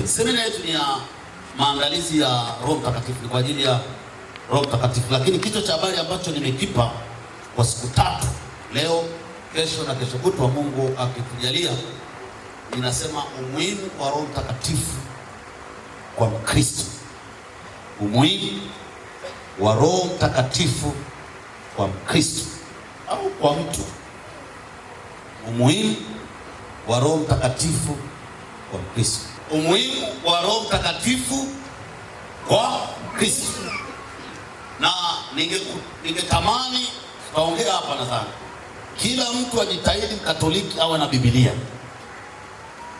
Semina yetu ni ya maandalizi ya Roho Mtakatifu, ni kwa ajili ya Roho Mtakatifu, lakini kichwa cha habari ambacho nimekipa kwa siku 3, leo, kesho na kesho kutwa, Mungu akitujalia, ninasema umuhimu wa Roho Mtakatifu kwa Mkristo. Umuhimu wa Roho Mtakatifu kwa Mkristo au kwa mtu. Umuhimu wa Roho Mtakatifu kwa Mkristo. Umuhimu wa Roho Mtakatifu kwa Kristo. Na ningetamani tutaongea hapa, nadhani kila mtu ajitahidi Katoliki awe na Biblia.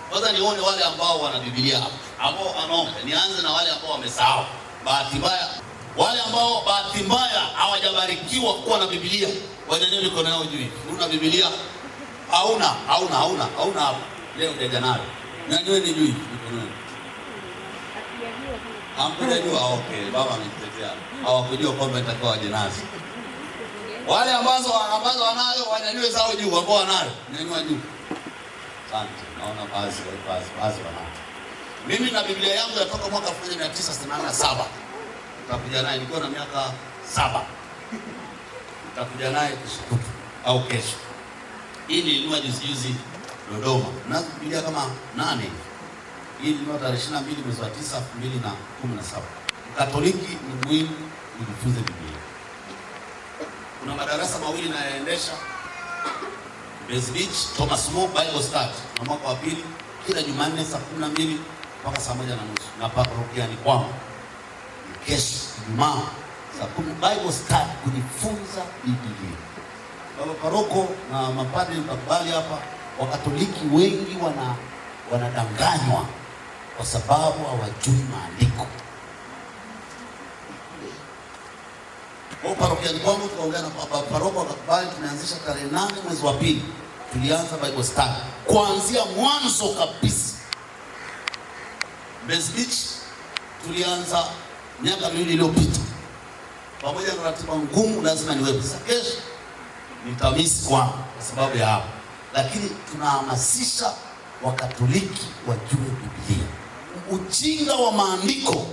Kwanza nione wale ambao wana Biblia ambao wanaomba. Nianze na wale ambao wamesahau. Bahati mbaya, wale ambao bahati mbaya hawajabarikiwa kuwa na Biblia, wanyanyue mikono yao juu. Una Biblia? Hauna hapa. Leo jaja nayo. Nyanyue ni juu mikono. Hamkujua? Okay, baba amekutetea. Hawakujua kwamba itakuwa jenazi. Wale ambazo wanayo wanyanyue zao juu, ambao wanayo nyanyua juu. Asante. Naona baadhi wanayo. Mimi na Biblia yangu yatoka mwaka 1987. Nitakuja naye, nilikuwa na miaka 7. Nitakuja naye kesho au kesho. Hii nilinunua juzi Dodoma. Na Biblia kama 8. Hii nilinunua tarehe 22 mwezi wa 9 2017. Katoliki ni muhimu kujifunza Biblia. Kuna madarasa mawili nayaendesha. Base Beach, Thomas More Bible Study. Na mwaka wa pili kila Jumanne saa 12 mpaka saa 1:30 na parokiani kwangu. Kesho Ijumaa saa 10 Bible Study, kujifunza Biblia. Baba paroko na mapadri mtakubali hapa, Wakatoliki wengi wanadanganywa kwa sababu hawajui maandiko. Kwa parokiani kwangu tukaongea na baba paroko, akakubali. Tumeanzisha tarehe 8 mwezi wa pili. Tulianza Bible Study kuanzia mwanzo kabisa. Base Beach tulianza miaka 2 iliyopita. Pamoja na ratiba ngumu, lazima niwepo. Sasa kesho nitamisi kwa sababu ya hapo, lakini tunahamasisha Wakatoliki wajue Biblia. Ujinga wa maandiko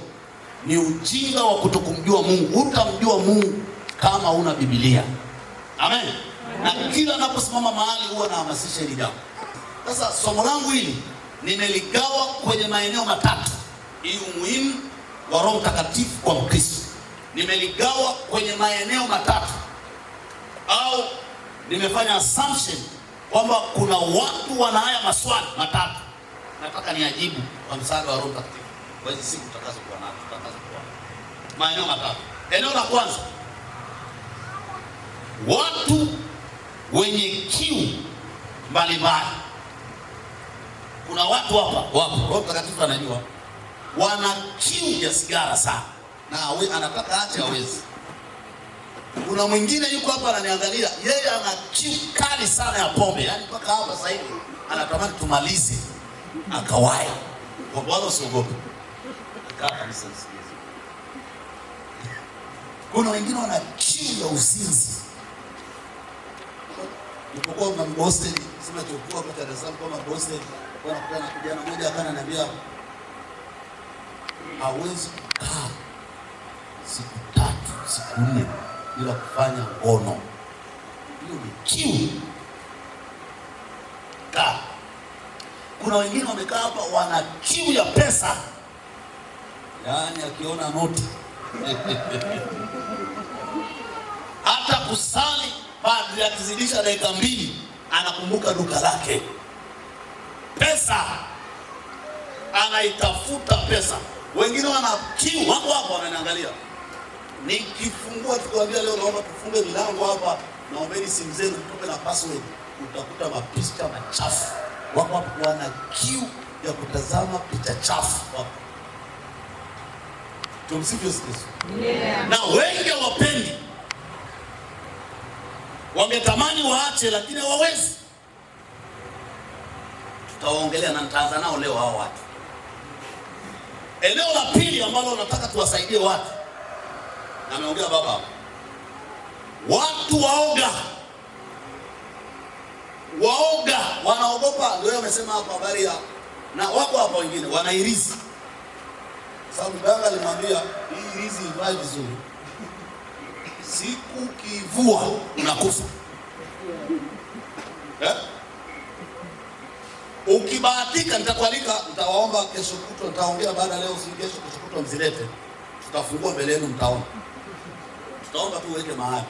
ni ujinga wa kutokumjua Mungu. Hutamjua Mungu kama una Biblia. Amen. Na kila naposimama mahali huwa nahamasisha hili jambo. Sasa somo langu hili nimeligawa kwenye maeneo 3. Hii umuhimu wa Roho Mtakatifu kwa Mkristo nimeligawa kwenye maeneo 3, au nimefanya assumption kwamba kuna watu wana haya maswali 3. Nataka niajibu kwa msaada wa Roho Mtakatifu kwa hizi siku tutakazokuwa nazo. Maeneo 3. Eneo la kwanza, watu wenye kiu mbalimbali. Kuna watu hapa wapo, Roho Mtakatifu anajua, wana kiu ya sigara sana na anataka ache hawezi. Kuna mwingine yuko hapa ananiangalia, yeye ana kiu kali sana ya pombe, yani mpaka hapa sasa hivi anatamani tumalize akawai. Kwa bwana usiogope, kaa kabisa msikize. Kuna wengine wana kiu ya uzinzi. Nilipokuwa na hostel, sema chukua kwa Dar es Salaam kama hostel, kwa kukutana na kijana mmoja akaniambia hawezi kukaa siku 3, siku 4 bila kufanya ngono. Hiyo ni kiu. Kuna wengine wamekaa hapa wana kiu ya pesa. Yaani akiona noti hata kusali padri akizidisha dakika 2 anakumbuka duka lake. Pesa, anaitafuta pesa. Wengine wana kiu, wako hapa wananiangalia. Nikifungua tukiwaambia leo naomba tufunge milango hapa, naombeni simu zenu tupe na password, utakuta mapicha machafu. Wako hapa wana kiu ya kutazama picha chafu. Tumsifu Yesu Kristo. Yeah. Na wengi hawapendi. Wangetamani waache lakini hawawezi. Tutaongelea na nitaanza nao leo hao watu. Eneo la pili ambalo nataka tuwasaidie watu, na ameongea baba, watu waoga, wanaogopa. Ndio amesema hapo habari ya Na wako hapa wengine wanairizi. Sababu mganga alimwambia hii irizi ivae vizuri, siku kivua unakufa. Ukibahatika nitakualika, nitawaomba kesho kutwa, nitaongea baada leo, si kesho, kesho kutwa mzilete. Tutafungua mbele yenu, mtaona. Tutaomba tu uweke mahali.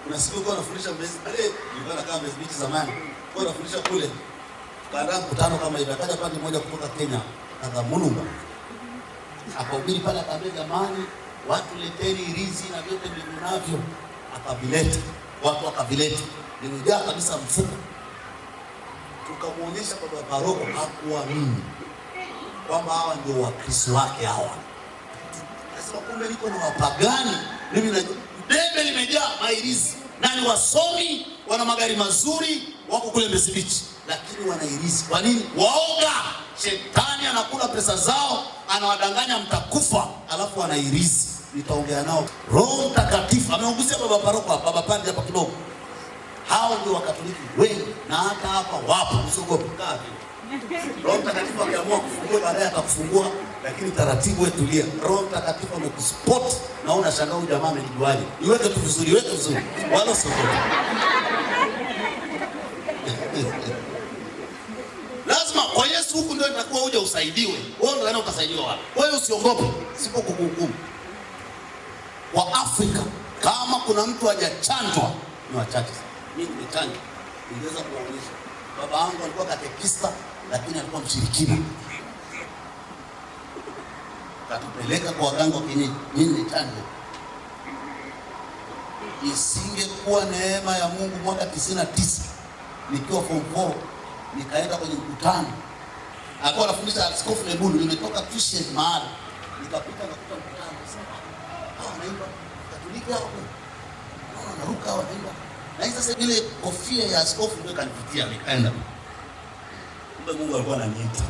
Kuna siku nilikuwa nafundisha Mbezi, nilikuwa nakaa Mbezi Beach zamani. Nilikuwa nafundisha kule. Baada ya mkutano kama hivi, akaja pande moja kutoka Kenya, kaka Mulumba. Akahubiri pale, akaambia jamani, watu leteni irizi na vyote mlivyo. Akavileta. Watu wakavileta. Nilijaa kabisa mfuko. Tukamuonyesha baba paroko, hakuamini kwamba hawa ndio Wakristo wake hawa. Sasa kumbe niko na wapagani. Mimi na debe limejaa mairizi. Na ni wasomi, wana magari mazuri, wako kule Mbezi Beach, lakini wana irizi. Kwa nini? Waoga. Shetani anakula pesa zao, anawadanganya mtakufa, alafu wana irizi. Nitaongea nao. Roho Mtakatifu ameongusia baba paroko hapa, baba pande hapa kidogo. Hao ndio Wakatoliki wengi, na hata hapa wapo, usiogope kapi. Roho Mtakatifu akiamua kufungua baadaye atakufungua, lakini taratibu wewe tulia. Roho Mtakatifu amekuspot na unashangaa huyu jamaa amenijuaje. Iweke tu vizuri, iweke vizuri. Wala usiogope. Lazima kwa Yesu huku ndio itakuwa uje usaidiwe. Wewe ndio utasaidiwa wapi? Wewe usiogope, sipo kukuhukumu. Kwa Afrika kama kuna mtu hajachanjwa ni wachache sana. Mimi nimechanja. Ningeweza kuwaonyesha. Baba yangu alikuwa katekista lakini alikuwa mshirikina. Katupeleka kwa waganga wa kienyeji. Mimi nimechanja. Isingekuwa neema ya Mungu mwaka 99 nikiwa form 4 nikaenda kwenye mkutano. Alikuwa anafundisha Askofu Lebulu, nimetoka tuition mahali. Nikapita nakuta mkutano sana. Hao wanaimba Katoliki hapo. Wanaruka wanaimba. Na sasa ile kofia ya askofu ndio kanipitia nikaenda. Kumbe Mungu alikuwa ananiita.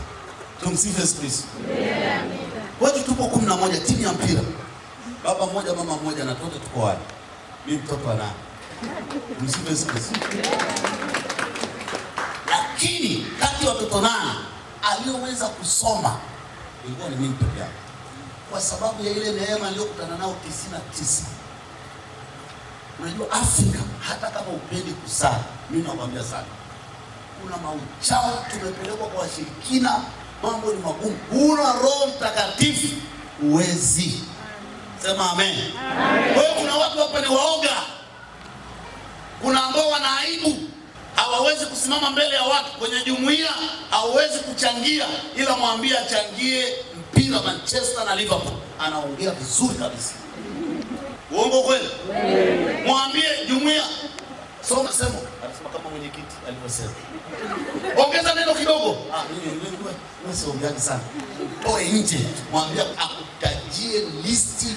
Tumsifu Yesu Kristo. Amen. Watu tupo 11 timu ya mpira. Baba mmoja, mama mmoja na wote tuko wapi? Mimi mtoto wa nani? Tumsifu Yesu Kristo. Lakini kati ya watoto 8 aliyoweza kusoma ilikuwa ni mimi pekee yangu. Kwa sababu ya ile neema niliyokutana nao 99. Unajua Afrika hata kama upendi kusali, mimi nakwambia sana. Kuna mauchao tumepelekwa kwa washirikina, mambo ni magumu. Una Roho Mtakatifu uwezi. Sema amen. Amen. Kwa hiyo kuna watu hapa ni waoga. Kuna ambao wana aibu. Hawawezi kusimama mbele ya watu kwenye jumuiya, hawawezi kuchangia, ila mwambie achangie mpira Manchester na Liverpool. Anaongea vizuri kabisa. Uongo kweli? Mwambie jumuiya. Soma sema. Anasema kama mwenyekiti alivyosema. Ongeza neno kidogo. Mimi siongeaji sana. Toe nje. Mwambie akutajie listi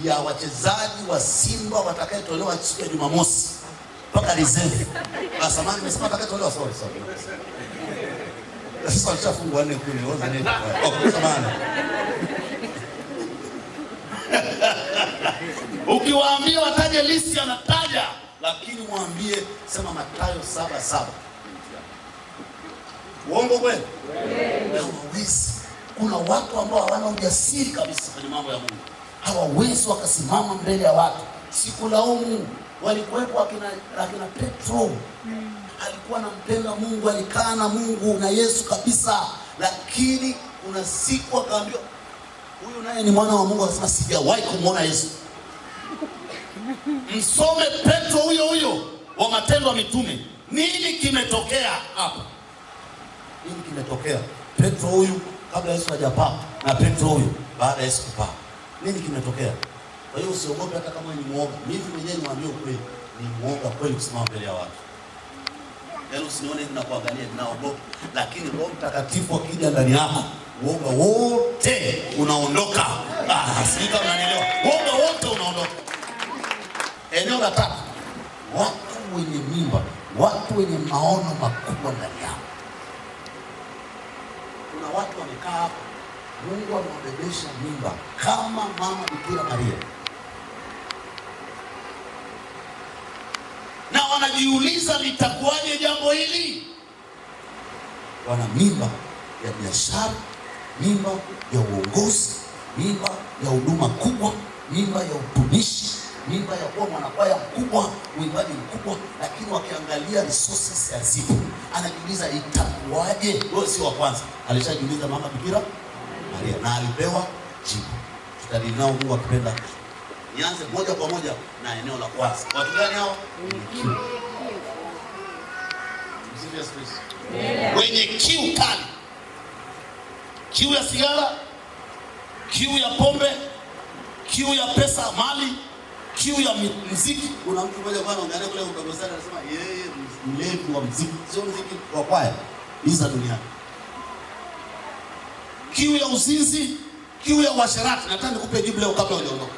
ya wachezaji wa Simba watakayetolewa siku ya Jumamosi. Mpaka reserve. Samahani nimesema atakayetolewa sorry. Sasa alishafungwa 4 kule. Oza neno. Samahani. Ukiwaambia wataje listi anataja, lakini mwambie sema Mathayo 7:7. Uongo kweli? Hawawezi. Kuna watu ambao hawana ujasiri kabisa kwenye mambo ya Mungu. Hawawezi wakasimama mbele ya watu. Sikulaumu. Walikuwepo akina Petro. Alikuwa anampenda Mungu, alikaa na Mungu na Yesu kabisa, lakini kuna siku akaambiwa huyu naye ni mwana wa Mungu, akasema sijawahi kumuona Yesu. Msome Petro huyo wa Matendo ya Mitume. Nini kimetokea hapa? Nini kimetokea? Petro huyu kabla Yesu hajapaa na Petro huyu baada ya Yesu kupaa. Nini kimetokea? Kwa hiyo usiogope hata kama ni muoga. Mimi mwenyewe niwaambie ukweli, ni muoga kweli kusimama mbele ya watu. Yaani usinione ninakuangalia ninaogopa, lakini Roho Mtakatifu akija ndani yako, uoga wote unaondoka. Sisi kama unanielewa. Uoga wote unaondoka. Eneo la 3. Watu wenye mimba, watu wenye maono makubwa ndani yao. Kuna watu wamekaa hapa, Mungu amewabebesha mimba kama mama Bikira Maria. Na wanajiuliza litakuwaje jambo hili? Wana mimba ya biashara, mimba ya uongozi, mimba ya huduma kubwa, mimba ya utumishi, mimba ya kuwa mwanakwaya mkubwa, mwimbaji mkubwa, lakini wakiangalia resources hazipo. Anajiuliza itakuwaje? Wewe sio wa kwanza, alishajiuliza mama Bikira Maria na alipewa jibu. Tutadili nao Mungu akipenda. Nianze moja kwa moja na eneo la kwanza. Watu gani hao? Wenye kiu kali, kiu ya sigara, kiu ya pombe, kiu ya pesa, mali, kiu ya muziki. Kuna mtu mmoja bwana anaangalia kule mdogo sana anasema yeye mlevi wa muziki, sio muziki wa kwaya hizo duniani. Kiu ya uzinzi, kiu ya uasherati. Nataka nikupe jibu leo kabla hujaondoka.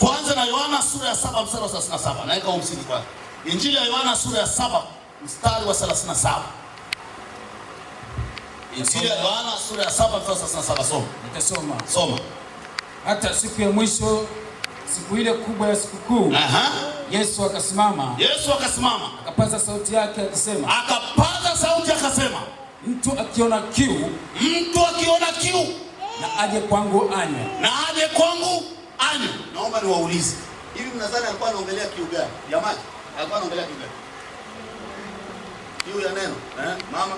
Tuanze na Yohana sura ya 7 mstari wa 37. Naweka huo msingi kwanza. Injili ya Yohana sura ya 7 mstari wa 37. Injili ya Yohana sura ya 7 mstari wa 37. Soma. Nitasoma. Soma. Hata siku ya mwisho, siku ile kubwa ya sikukuu, Yesu akasimama. Akapaza sauti yake akasema. Mtu akiona kiu, na aje kwangu anywe. Naomba niwaulize. Hivi mnadhani alikuwa anaongelea kiu gani? Ya maji? Alikuwa anaongelea kiu gani? Kiu ya neno, mama?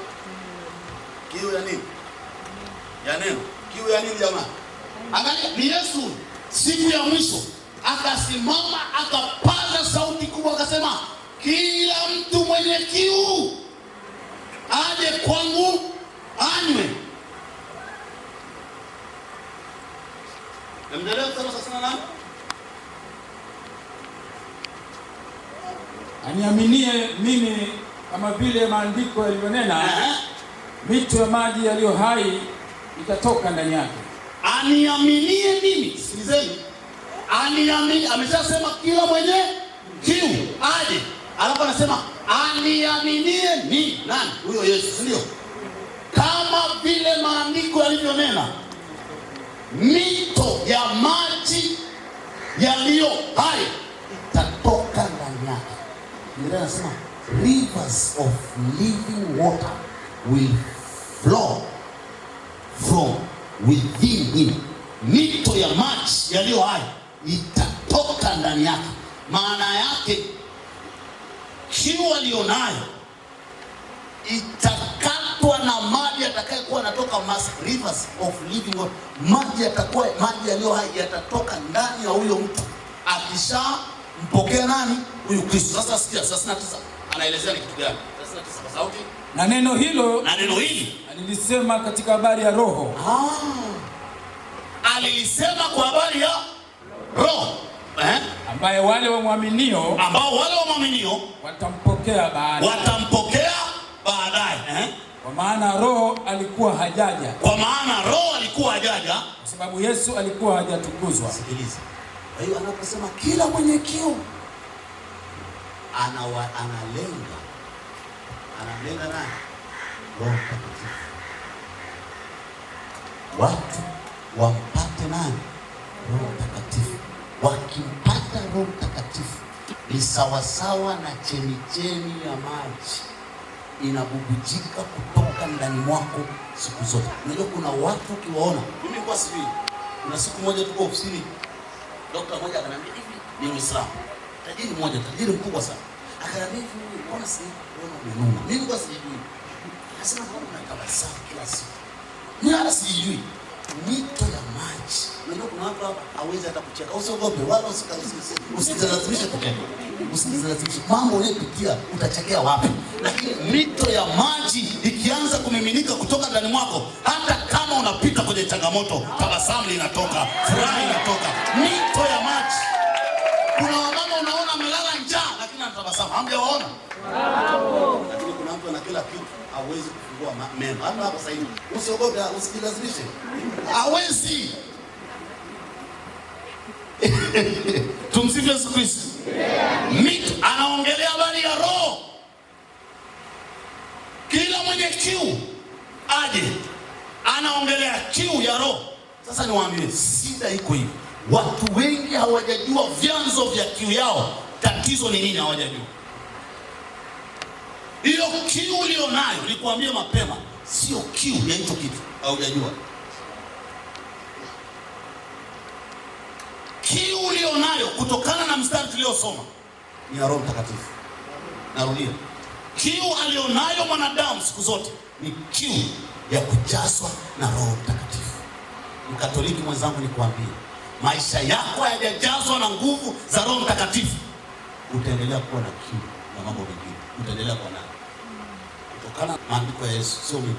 Kiu ya nini? Ya neno. Kiu ya nini jamani? Angalia, ni Yesu siku ya mwisho akasimama akapaza sauti kubwa akasema, kila mtu mwenye kiu aje kwangu anywe. Endelea kusema sasa nani? Aniaminie mimi, kama vile maandiko yalivyonena, mito ya maji yaliyo hai itatoka ndani yake. Aniaminie mimi. Sikilizeni. Aniamini, ameshasema kila mwenye kiu aje. Alafu anasema aniaminie ni nani? Huyo Yesu, ndio? Kama vile maandiko yalivyonena, mito ya maji yaliyo hai itatoka ndani yake. Ndio anasema rivers of living water will flow from within him. Mito ya maji yaliyo hai itatoka ndani yake. Maana yake kiu alionayo itakatwa na maji yatakayokuwa yanatoka rivers of living water. Maji yaliyo hai yatatoka ndani ya huyo mtu akishampokea nani? Huyu Kristo. Sasa sikia 39 anaelezea ni kitu gani? 39 kwa sauti. Na neno hili alilisema katika habari ya Roho. Alilisema kwa habari ya Roho, ambaye wale wamwaminio watampokea baadaye. Kwa maana Roho alikuwa hajaja. Kwa sababu Yesu alikuwa hajatukuzwa. Sikiliza. Kwa hiyo anaposema kila mwenye kiu analenga nani? Roho Mtakatifu. Watu wampate nani? Roho Mtakatifu. Wakimpata Roho Mtakatifu ni sawasawa na chemichemi ya maji inabubujika kutoka ndani mwako siku zote. Unajua kuna watu ukiwaona, mimi kwa sijui. Kuna siku moja tuko ofisini, daktari mmoja akaniambia hivi, ni Muislamu. Tajiri mkubwa sana. Akaniambia hivi, mbona sijaona umenuna? Mimi kwa sijui. Akasema mbona unatabasamu kila siku? Mimi hata sijui. Mito ya maji. Unajua kuna watu hapa hawezi hata kucheka. Usiogope wala usijilazimishe kucheka. Usijilazimishe. Mambo unayopitia utachekea wapi? Lakini mito ya maji ikianza kumiminika kutoka ndani mwako, hata kama unapita kwenye changamoto, tabasamu linatoka, furaha inatoka. Mito ya maji. Kuna wamama unaona amelala njaa lakini anatabasamu. Hamjawaona? Lakini kuna mtu ana kila kitu hawezi kufungua meno. Hapa sasa hivi. Usiogope, usijilazimishe. Hawezi. Tumsifu Yesu Kristo. Mito anaongelea habari ya Roho. Kila mwenye kiu aje. Anaongelea kiu ya Roho. Sasa niwaambie, shida iko hivi. Watu wengi hawajajua vyanzo vya kiu yao. Tatizo ni nini? Hawajajua. Hiyo kiu ulionayo, nilikwambia mapema, sio kiu ya hicho kitu. Haujajua kiu ulionayo kutokana na mstari tuliosoma ni Roho Mtakatifu. Narudia, kiu alionayo mwanadamu siku zote ni kiu ya kujazwa na Roho Mtakatifu. Mkatoliki mwenzangu, nikwambie, maisha yako hayajajazwa na nguvu za Roho Mtakatifu, utaendelea kuwa na kiu na mambo mengine, utaendelea kuwa nayo kutokana na maandiko ya Yesu, sio mimi.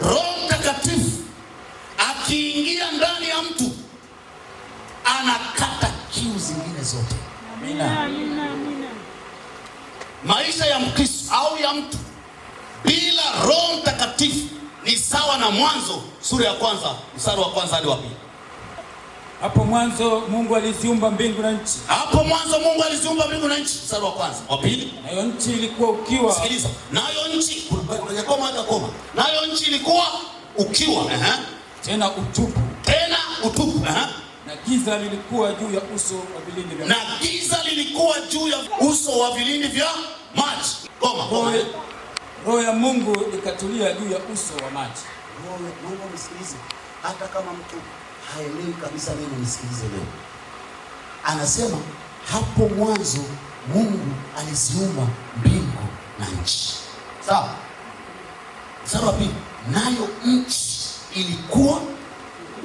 Roho Mtakatifu akiingia ndani ya mtu anakata kiu zingine zote. Amina. Maisha ya Mkristo au ya mtu bila Roho Mtakatifu ni sawa na Mwanzo sura ya 1 mstari wa 1 hadi wa 2. Hapo mwanzo Mungu aliziumba mbingu na nchi. Hapo mwanzo Mungu aliziumba mbingu na nchi, mstari wa 1. Wa 2, nayo nchi ilikuwa ukiwa. Sikiliza, nayo nchi kwenye koma hata koma. Nayo nchi ilikuwa ukiwa, tena utupu. Tena utupu, na giza lilikuwa juu ya uso wa vilindi vya maji. Na giza lilikuwa juu ya uso wa vilindi vya maji. Koma. Roho ya Mungu ikatulia juu ya uso wa maji. Mungu, msikilize, hata kama mtu haelewi kabisa neno, nisikilize leo. Anasema hapo mwanzo Mungu aliziumba mbingu na nchi. Sawa? Mstari wa 2, nayo nchi ilikuwa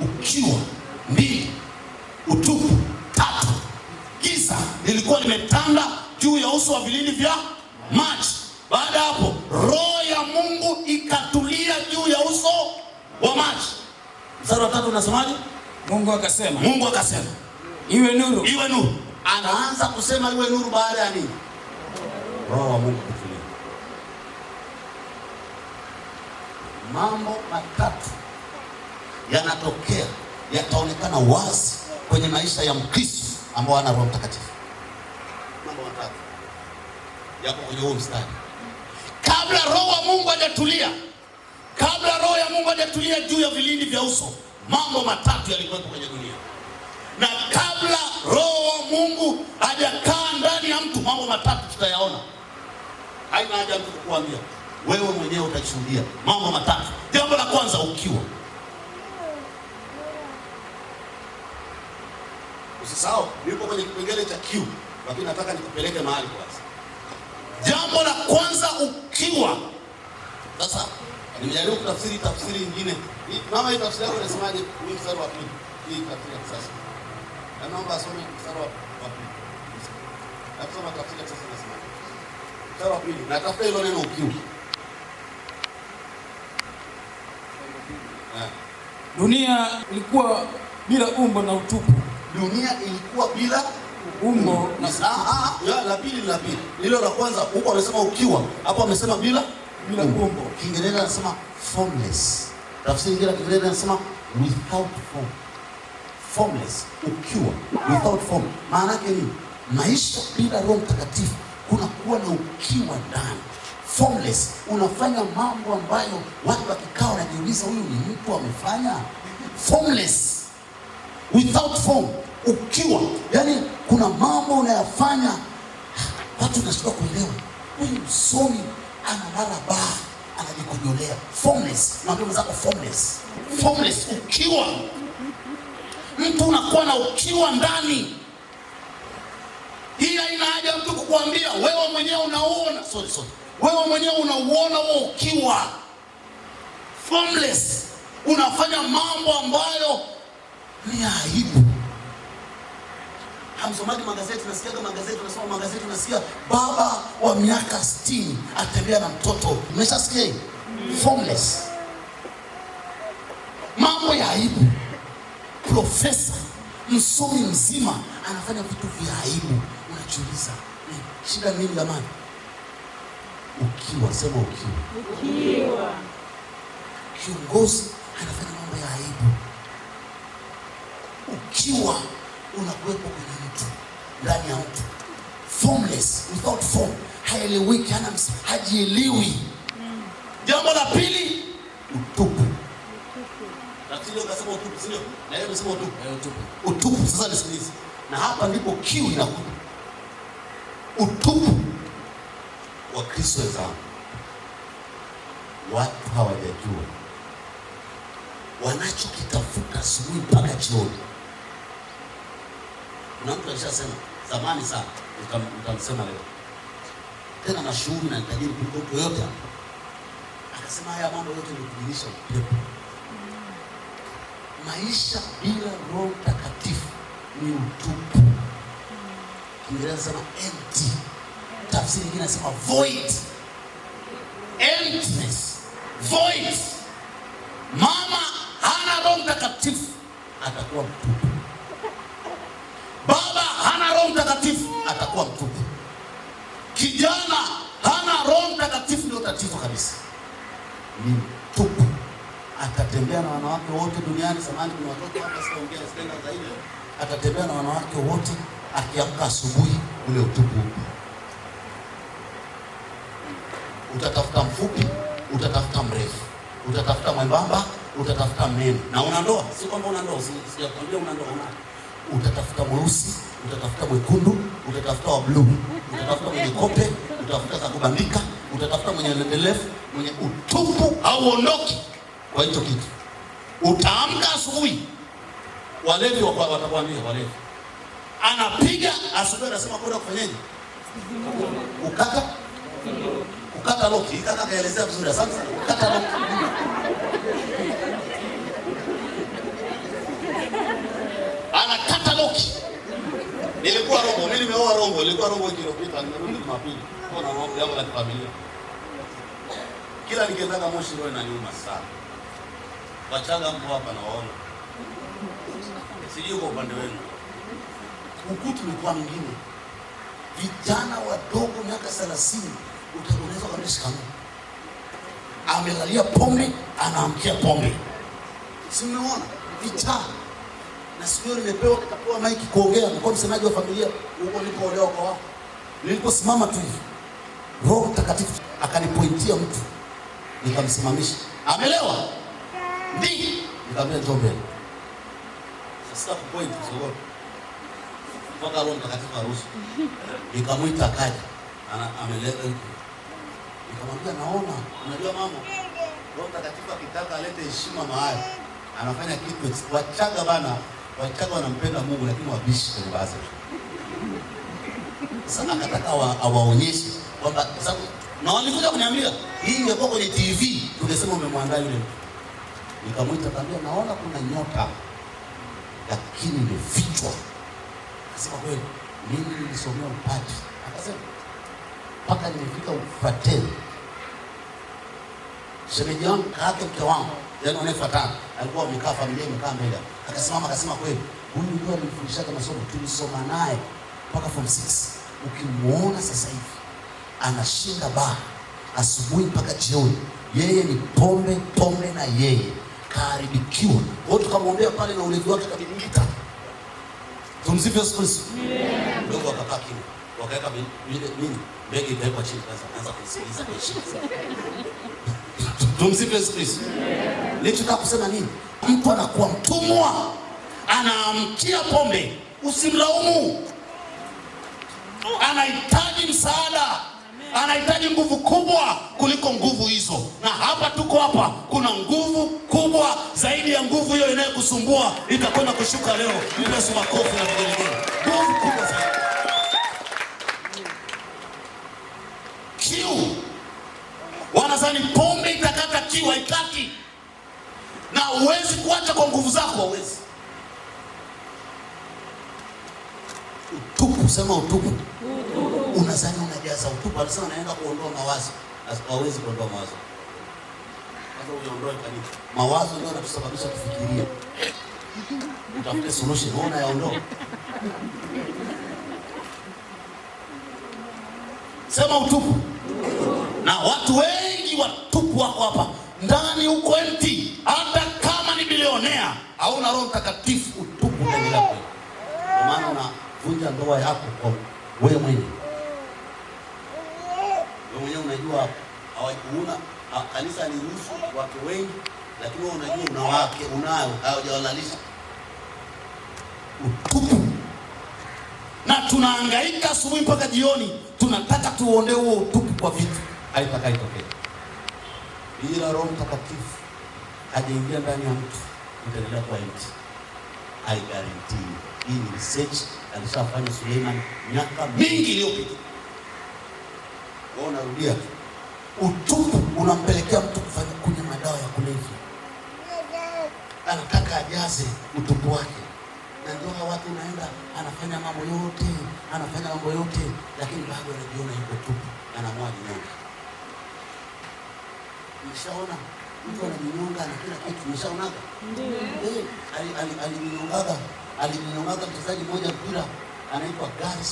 ukiwa. 2, utupu. 3, giza lilikuwa limetanda juu ya uso wa vilindi vya maji. Baada hapo Roho ya Mungu ikatulia juu ya uso wa maji. Mstari wa 3 unasemaje? Mungu akasema iwe nuru. Iwe nuru. Anaanza kusema iwe nuru baada ya nini? Roho wa Mungu kutulia. Mambo matatu yanatokea, yataonekana wazi kwenye maisha ya Mkristo ambao ana Roho Mtakatifu. Mambo matatu yako kwenye huo mstari. Kabla Roho wa Mungu hajatulia, kabla Roho ya Mungu hajatulia juu ya vilindi vya uso, mambo matatu yalikuwa kwenye dunia. Na kabla Roho wa Mungu hajakaa ndani ya mtu, mambo matatu tutayaona. Haina haja mtu kukuambia, wewe mwenyewe utashuhudia mambo matatu. Jambo la kwanza, ukiwa. Usisahau nipo kwenye kipengele cha kiu, lakini nataka nikupeleke mahali kwanza. Jambo la kwanza, ukiwa. Sasa nimejaribu kutafsiri tafsiri nyingine. Mama, hii tafsiri yako inasemaje? Ni mstari wa 2. Hii tafsiri ya sasa. Na naomba asome mstari wa 2. Nasoma tafsiri ya sasa inasemaje? Mstari wa 2. Na tafuta hilo neno ukiwa. Dunia ilikuwa bila umbo na utupu. Dunia ilikuwa bila umbo na la pili. Hilo la kwanza huko amesema ukiwa, hapo amesema bila umbo. Kiingereza anasema formless. Tafsiri nyingine ya Kiingereza anasema without form. Formless, ukiwa, without form. Maana yake ni maisha bila Roho Mtakatifu kuna kuwa na ukiwa ndani. Formless, unafanya mambo ambayo watu wakikaa wanajiuliza huyu ni mtu amefanya. Formless, without form, ukiwa. Yaani kuna mambo unayafanya watu wanashindwa kuelewa. Huyu msomi analala baa, anajikojolea. Formless, mwambie mzako formless. Formless, ukiwa. Mtu unakuwa na ukiwa ndani. Hii haina haja mtu kukuambia, wewe mwenyewe unauona. Wewe mwenyewe unauona huo ukiwa. Formless, unafanya mambo ambayo ni aibu. Hamsomaji magazeti, nasikia kama magazeti, unasoma magazeti, unasikia baba wa miaka 60 atembea na mtoto. Umeshasikia hii? Formless. Mambo ya aibu. Profesa, msomi mzima anafanya vitu vya aibu. Unajiuliza, shida nini jamani? Ukiwa, sema ukiwa. Kiongozi anafanya mambo ya aibu. Ukiwa unakuwepo kwenye mtu, ndani ya mtu. Formless, without form, haeleweki, hajielewi. Jambo la pili, utupu. Tafsiri ukasema utupu, sio? Na yeye amesema utupu. Utupu. Sasa nisikilize. Na hapa ndipo kiu inakuja. Utupu wa Kristo wenzangu. watu hawajajua wanachokitafuta asubuhi mpaka jioni. Kuna mtu alishasema zamani sana, nitamsema leo tena, mashuhuri na tajiri kuliko mtu yote hapa, akasema haya mambo yote ni kudirisha upepo. Maisha bila Roho Mtakatifu ni utupu. Kiingereza sema empty, tafsiri nyingine nasema void. Emptiness, void. Mama hana Roho Mtakatifu atakuwa mtupu. Baba hana Roho Mtakatifu atakuwa mtupu. Kijana hana Roho Mtakatifu, ndio tatizo kabisa, ni mtupu. Atatembea na wanawake wote duniani. Zamani kuna watoto hapa, sitaongea stenda zaidi. Atatembea na wanawake wote, akiamka asubuhi ule utupu upo. Utatafuta mfupi, utatafuta mrefu, utatafuta mwembamba, utatafuta mnene. Na una ndoa, si kwamba una ndoa, sijakwambia una ndoa, utatafuta mweusi, utatafuta mwekundu, utatafuta wa blue, utatafuta mwenye kope, utatafuta za kubandika, utatafuta mwenye lendelefu, mwenye utupu hauondoki. Kwa hicho kitu utaamka asubuhi, walevi watakwambia, walevi anapiga asubuhi, anasema kwenda kufanyaje? Ukata loki. Kaka kaelezea vizuri, asante sana. Ukata loki. Anakata loki. Nilikuwa Rombo, mimi nimeoa Rombo, nilikuwa Rombo kilopita, nimerudi Jumapili. Kuna mambo yangu ya familia. Kila nikienda Moshi roho inaniuma sana. Wachaga mpo hapa nawaona. Sijui kwa upande wenu. Ukutu ulikuwa mwingine. Vijana wadogo miaka 30 utaoneza kabisa kama amelalia pombe, anaamkia pombe. Si umeona vijana? Na sio nimepewa nikapewa maiki kuongea, nilikuwa msemaji wa familia huko nilipoolewa kwa wao. Niliposimama tu hivi, Roho Mtakatifu akanipointia mtu, nikamsimamisha. Amelewa? Ndiyo. Nikamwambia njoo mbele. Sasa kupoint sio mpaka Roho Mtakatifu aruhusu. Nikamwita akaja. Ameleta huko. Nikamwambia naona, unajua mama, Roho Mtakatifu akitaka alete heshima mahali, anafanya kitu. Wachaga bana, Wachaga wanampenda Mungu lakini wabishi kwenye baadhi. Sasa akataka awaonyeshe kwamba sababu na walikuja kuniambia hii ingekuwa kwenye TV tungesema umemwandaa yule mtu. Nikamwita akamwambia naona kuna nyota lakini imefichwa. Akasema kweli mimi nilisomea upati. Akasema mpaka nimefika ufateni. Shemeji yangu kaka mke wangu yaani wanafuatana alikuwa amekaa familia imekaa mbele. Akasimama akasema kweli huyu ndio alinifundisha masomo tulisoma naye mpaka form 6. Ukimuona sasa hivi anashinda baa asubuhi mpaka jioni, yeye ni pombe na yeye kaharibikiwa. Watu tukamwombea pale na ulevi wake kabadilika. Tumsifu Yesu Kristo. Ndio wakakaa kimya. Wakaweka nini? Begi ikawekwa chini kwanza kusikiliza kwa heshima. Tumsifu Yesu Kristo. Nilichotaka kusema nini? Mtu anakuwa mtumwa, anaamkia pombe, usimlaumu. Anahitaji msaada, anahitaji nguvu kubwa kuliko nguvu hizo. Na hapa tuko hapa, kuna nguvu kubwa zaidi ya nguvu hiyo inayokusumbua itakwenda kushuka leo. Yesu makofi na vigelegele. Nguvu kubwa zaidi. Kiu. Wanadhani pombe itakata kiu, haitaki. Na huwezi kuacha kwa nguvu zako, huwezi. Utupu, sema utupu. Unadhani unajaza utupu, anasema naenda kuondoa mawazo. Hawezi kuondoa mawazo. Kwanza uondoe kabisa. Mawazo ndio yanatusababisha kufikiria. Utafute solution, unaona yaondoa. Sema utupu. Na watu wengi watupu wako hapa. Ndani uko empty. Hata kama ni bilionea, hauna Roho Mtakatifu, utupu ndani yako. Kwa maana unavunja ndoa yako kwa wewe mwenyewe. Wewe mwenyewe unajua hawakuuna kanisa ni ruhusu watu wengi, lakini wewe unajua una wake unayo hawajawalalisha. Utupu. Na tunahangaika asubuhi mpaka jioni, tunataka tuondoe huo utupu kwa vitu. Haitakaitokea. bila Roho Mtakatifu hajaingia ndani ya mtu, utaendelea kuwa empty. I guarantee. Hii ni research alishafanya Suleiman miaka mingi iliyopita. Wao narudia, utupu unampelekea mtu kufanya kunywa madawa ya kulevya. Anataka ajaze utupu wake. Na ndio watu naenda anafanya mambo yote, lakini bado anajiona yuko tupu, anaamua jinyonga. Umeshaona mtu anajinyonga na kila kitu, umeshaonaga? Ndio. Alijinyongaga mchezaji mmoja mpira anaitwa Gary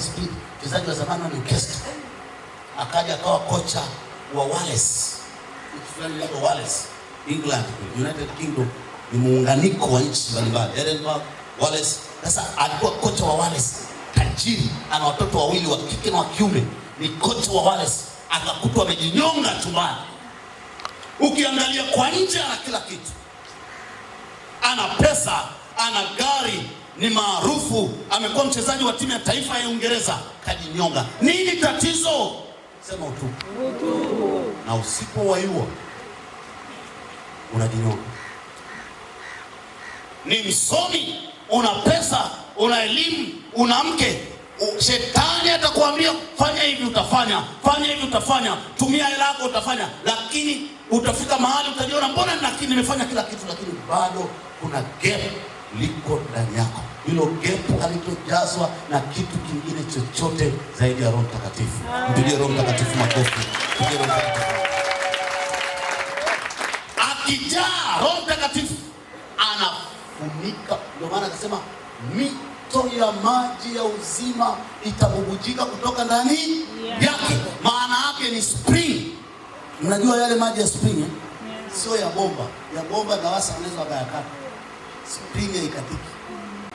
Speed, mchezaji wa zamani wa Newcastle. Akaja akawa kocha wa Wales, England, United Kingdom, ni muunganiko wa nchi mbalimbali. Edinburgh, Wales. Sasa alikuwa kocha wa Wales, tajiri, ana watoto wawili wa kike na wa kiume, ni kocha wa Wales, akakutwa amejinyonga chumbani. Ukiangalia kwa nje ana kila kitu, ana pesa, ana gari, ni maarufu, amekuwa mchezaji wa timu ya taifa ya Uingereza, kajinyonga. Nini tatizo? Sema utupu. Na usipowaiua unajinyonga. Ni msomi, una pesa, una elimu, una mke, shetani atakwambia fanya hivi utafanya, fanya hivi utafanya, tumia hela yako utafanya, lakini utafika mahali utajiona mbona nimefanya kila kitu, lakini bado kuna gap liko ndani yako. Hilo gap halitojazwa na kitu kingine chochote zaidi ya Roho Mtakatifu. Mpigie Roho Mtakatifu makofi. Mpigie Roho Mtakatifu. Akijaa Roho Mtakatifu anafunika. Ndio maana akasema mito ya maji ya uzima itabubujika kutoka ndani yake. Maana yake ni spring. Mnajua yale maji ya spring sio ya bomba. Ya bomba DAWASA wanaweza wakayakata. Spring haikatiki.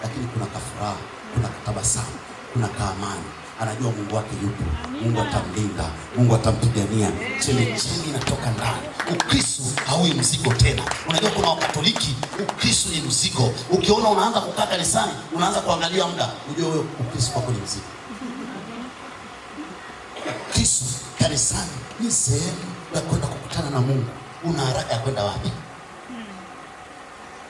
Lakini kuna kafuraha, kuna katabasamu, kuna kaamani. Anajua Mungu wake yupo. Mungu atamlinda, Mungu atampigania. Chemchemi inatoka ndani. Ukristo haui mzigo tena. Unajua kuna Wakatoliki Ukristo ni mzigo. Ukiona unaanza kukaa kanisani, unaanza kuangalia muda, unajua wewe Ukristo wako ni mzigo. Ukristo kanisani ni sehemu ya kwenda kukutana na Mungu. Una haraka ya kwenda wapi?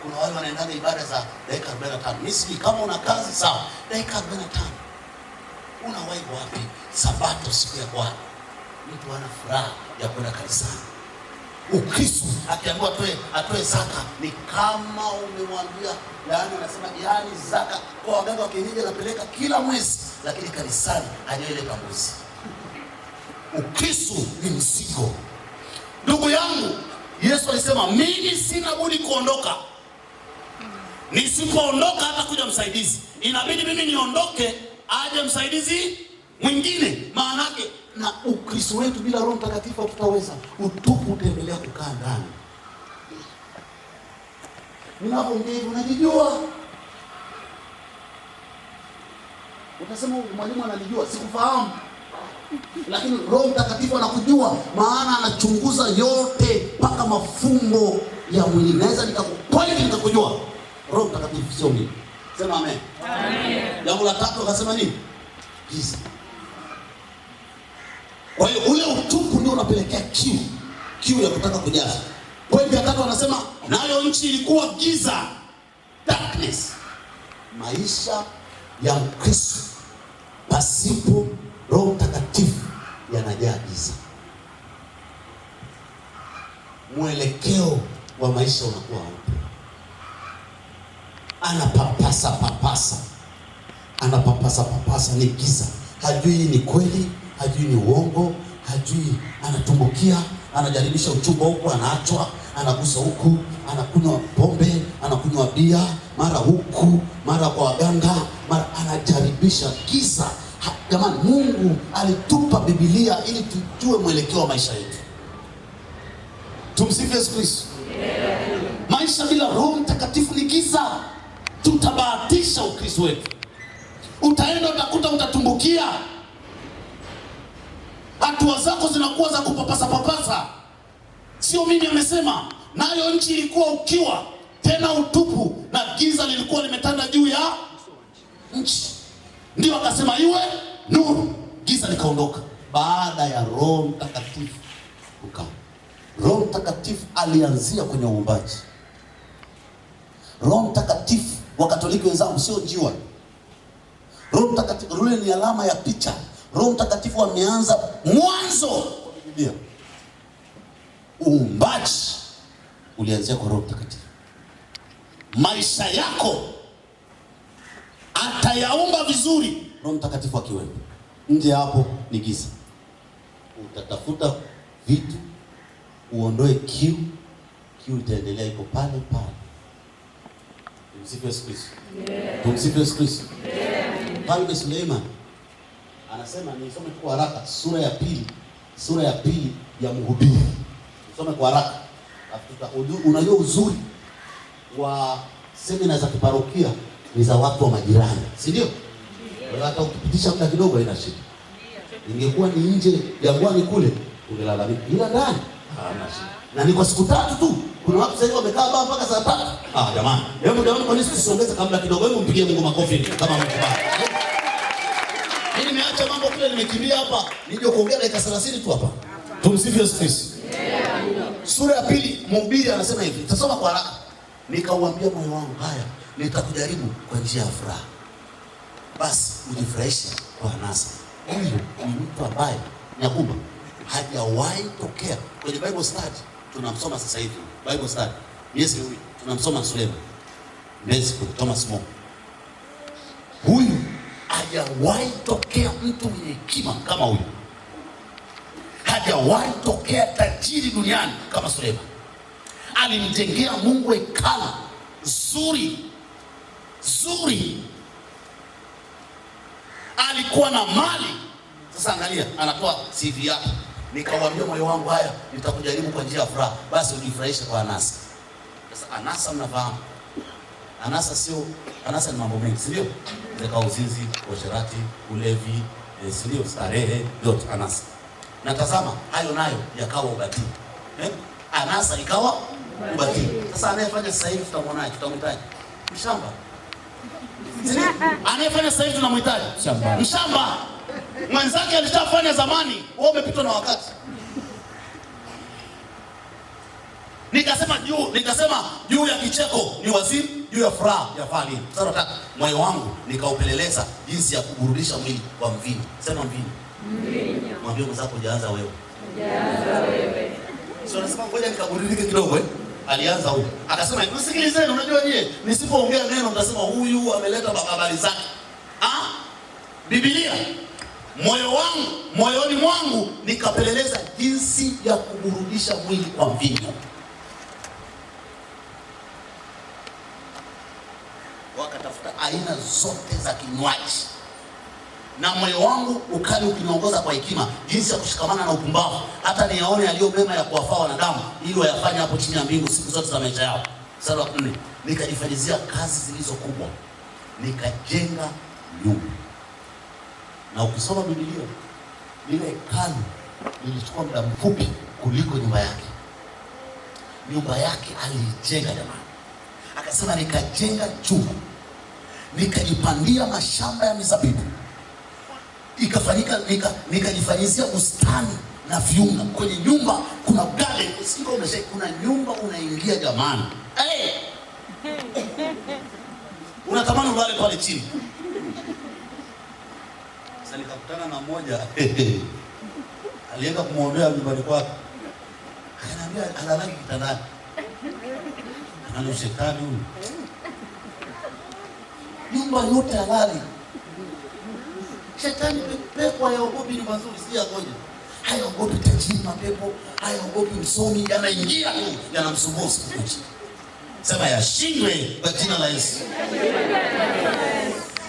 Kuna wale wanaenda ibada za dakika 45. Mimi kama una kazi sawa, dakika 45. Unawahi wapi? Sabato, siku ya Bwana. Mtu ana furaha ya kwenda kanisani. Ukristo akiambiwa atoe zaka ni kama umemwambia, yaani anasema zaka kwa waganga wa kienyeji anapeleka kila mwezi, lakini kanisani hajaeleka mwezi. Ukristo ni mzigo. Ndugu yangu, Yesu alisema mimi sina budi kuondoka. Nisipoondoka hata kuja msaidizi. Inabidi mimi niondoke aje msaidizi mwingine. Maana yake na Ukristo wetu bila Roho Mtakatifu tutaweza. Utupu utaendelea kukaa ndani. Ninapoongea unajijua. Utasema mwalimu ananijua, sikufahamu. Lakini Roho Mtakatifu anakujua, maana anachunguza yote mpaka mafumbo ya mwili. Naweza nikakujua. Roho Mtakatifu sio mimi. Sema amen. Amen. Jambo la tatu akasema nini? Giza. Kwa hiyo ule utupu ndio unapelekea kiu ya kutaka kujaza. Pointi ya tatu anasema nayo nchi ilikuwa giza, darkness. Maisha ya Mkristo pasipo Roho Mtakatifu yanajaa giza. Mwelekeo wa maisha unakuwa upi? Anapapasa ni giza. Hajui ni kweli, hajui ni uongo, hajui, anatumbukia, anajaribisha uchumba huku, anaachwa, anagusa huku, anakunywa pombe, anakunywa bia, mara huku, mara kwa waganga, mara anajaribisha giza. Jamani, Mungu alitupa Biblia ili tujue mwelekeo wa maisha yetu. Tumsifu Yesu Kristo. Maisha bila Roho Mtakatifu ni giza. Tutabahatisha Ukristo wetu. Utaenda utakuta utatumbukia. Hatua zako zinakuwa za kupapasa. Sio mimi amesema. Nayo nchi ilikuwa ukiwa, tena utupu, na giza lilikuwa limetanda juu ya nchi. Ndio akasema iwe nuru, giza likaondoka. Baada ya Roho Mtakatifu ukawa. Roho Mtakatifu alianzia kwenye uumbaji. Roho Mtakatifu, wa Katoliki wenzangu, sio njiwa. Roho Mtakatifu rule ni alama ya picha. Roho Mtakatifu ameanza mwanzo wa Biblia. Uumbaji ulianzia kwa Roho Mtakatifu. Maisha yako atayaumba vizuri Roho Mtakatifu akiwepo. Nje hapo ni giza. Utatafuta vitu, uondoe kiu itaendelea iko pale pale. Tumsifu Yesu Kristo. Tumsifu Yesu Kristo. Mfalme Suleiman anasema, nisome kwa haraka sura ya pili ya Mhubiri. Nisome kwa haraka. Unajua uzuri wa semina za kiparokia ni za watu wa majirani, si ndio? Hata ukipitisha muda kidogo haina shida. Ingekuwa ni nje jangwani kule ungelalamika, ila ndani hana shida. Na ni kwa siku 3 tu. Kuna watu sasa wamekaa hapa mpaka saa 3. Jamani, jamani, kwa nini tusiongeze kabla kidogo? Hebu mpigie Mungu makofi kama mkubali. Mimi nimeacha mambo kule, nimekimbia hapa nije kuongea dakika 30 tu hapa. Tumsifu Yesu Kristo. Sura ya 2 Mhubiri anasema hivi. Tasoma kwa haraka. Nikauambia moyo wangu, haya nitakujaribu kwa njia ya furaha. Basi ujifurahishe kwa anasa. Huyu ni mtu ambaye Yakuba hajawahi tokea kwenye Bible study. Tunamsoma sasa hivi Bible study. Yes, huyu tunamsoma Suleiman. Mbezi kwa Thomas More. Huyu hajawahi tokea mtu mwenye hekima kama huyu. Hajawahi tokea tajiri duniani kama Suleiman. Alimjengea Mungu hekalu zuri. Alikuwa na mali. Sasa angalia, anatoa CV yake. Nikawaambia moyo wangu, haya nitakujaribu kwa njia ya furaha. Basi ujifurahishe kwa anasa. Sasa anasa, mnafahamu anasa ni mambo mengi, si ndio? Zeka, uzinzi, usherati, ulevi, si ndio? Starehe, yote anasa. Na tazama, hayo nayo yakawa ubatili. Anasa ikawa ubatili. Sasa anayefanya sasa hivi tutamhitaji mshamba. Anayefanya sasa hivi tunamhitaji mshamba. Mwenzake alishafanya zamani, wewe umepitwa na wakati. Nikasema juu ya kicheko ni wazimu, juu ya furaha ya fali. Sasa nataka moyo wangu nikaupeleleza jinsi ya kuburudisha mwili kwa mvinyo. Sema mvinyo. Mwambie mwenzako hujaanza wewe. Sio nasema ngoja nikaburudike kidogo Alianza huyu. Akasema, "Nisikilizeni, unajua nyie, nisipoongea neno mtasema huyu ameleta habari zake." Biblia, moyoni mwangu nikapeleleza jinsi ya kuburudisha mwili kwa mvinyo. Wakatafuta aina zote za kinywaji. Na moyo wangu ukali ukiniongoza kwa hekima jinsi ya kushikamana na upumbavu, hata niyaone yaliyo mema ya kuwafaa wanadamu, ili wayafanye hapo chini ya mbingu siku zote za maisha yao. Mstari wa 4, nikajifanyizia kazi zilizo kubwa, nikajenga nyumba. Na ukisoma Biblia, lile hekalu lilichukua muda mfupi kuliko nyumba yake. Nyumba yake alijenga jamani. Akasema nikajenga chumba, nikajipandia mashamba ya mizabibu. Ikafanyika nikajifanyizia bustani na viunga. Kwenye nyumba kuna garden, kuna nyumba unaingia jamani. Unatamani ulale pale chini. Sasa nikakutana na mmoja alienda kumwombea nyumbani kwake. Akaniambia analala kitandani. Ana shetani huyu. Nyumba yote halali. Shetani pepo hayaogopi ni mazuri, si yagoje. Hayaogopi tajiri, mapepo, hayaogopi msomi, yanaingia tu, yanamsumbua siku. Sema yashindwe kwa jina la Yesu.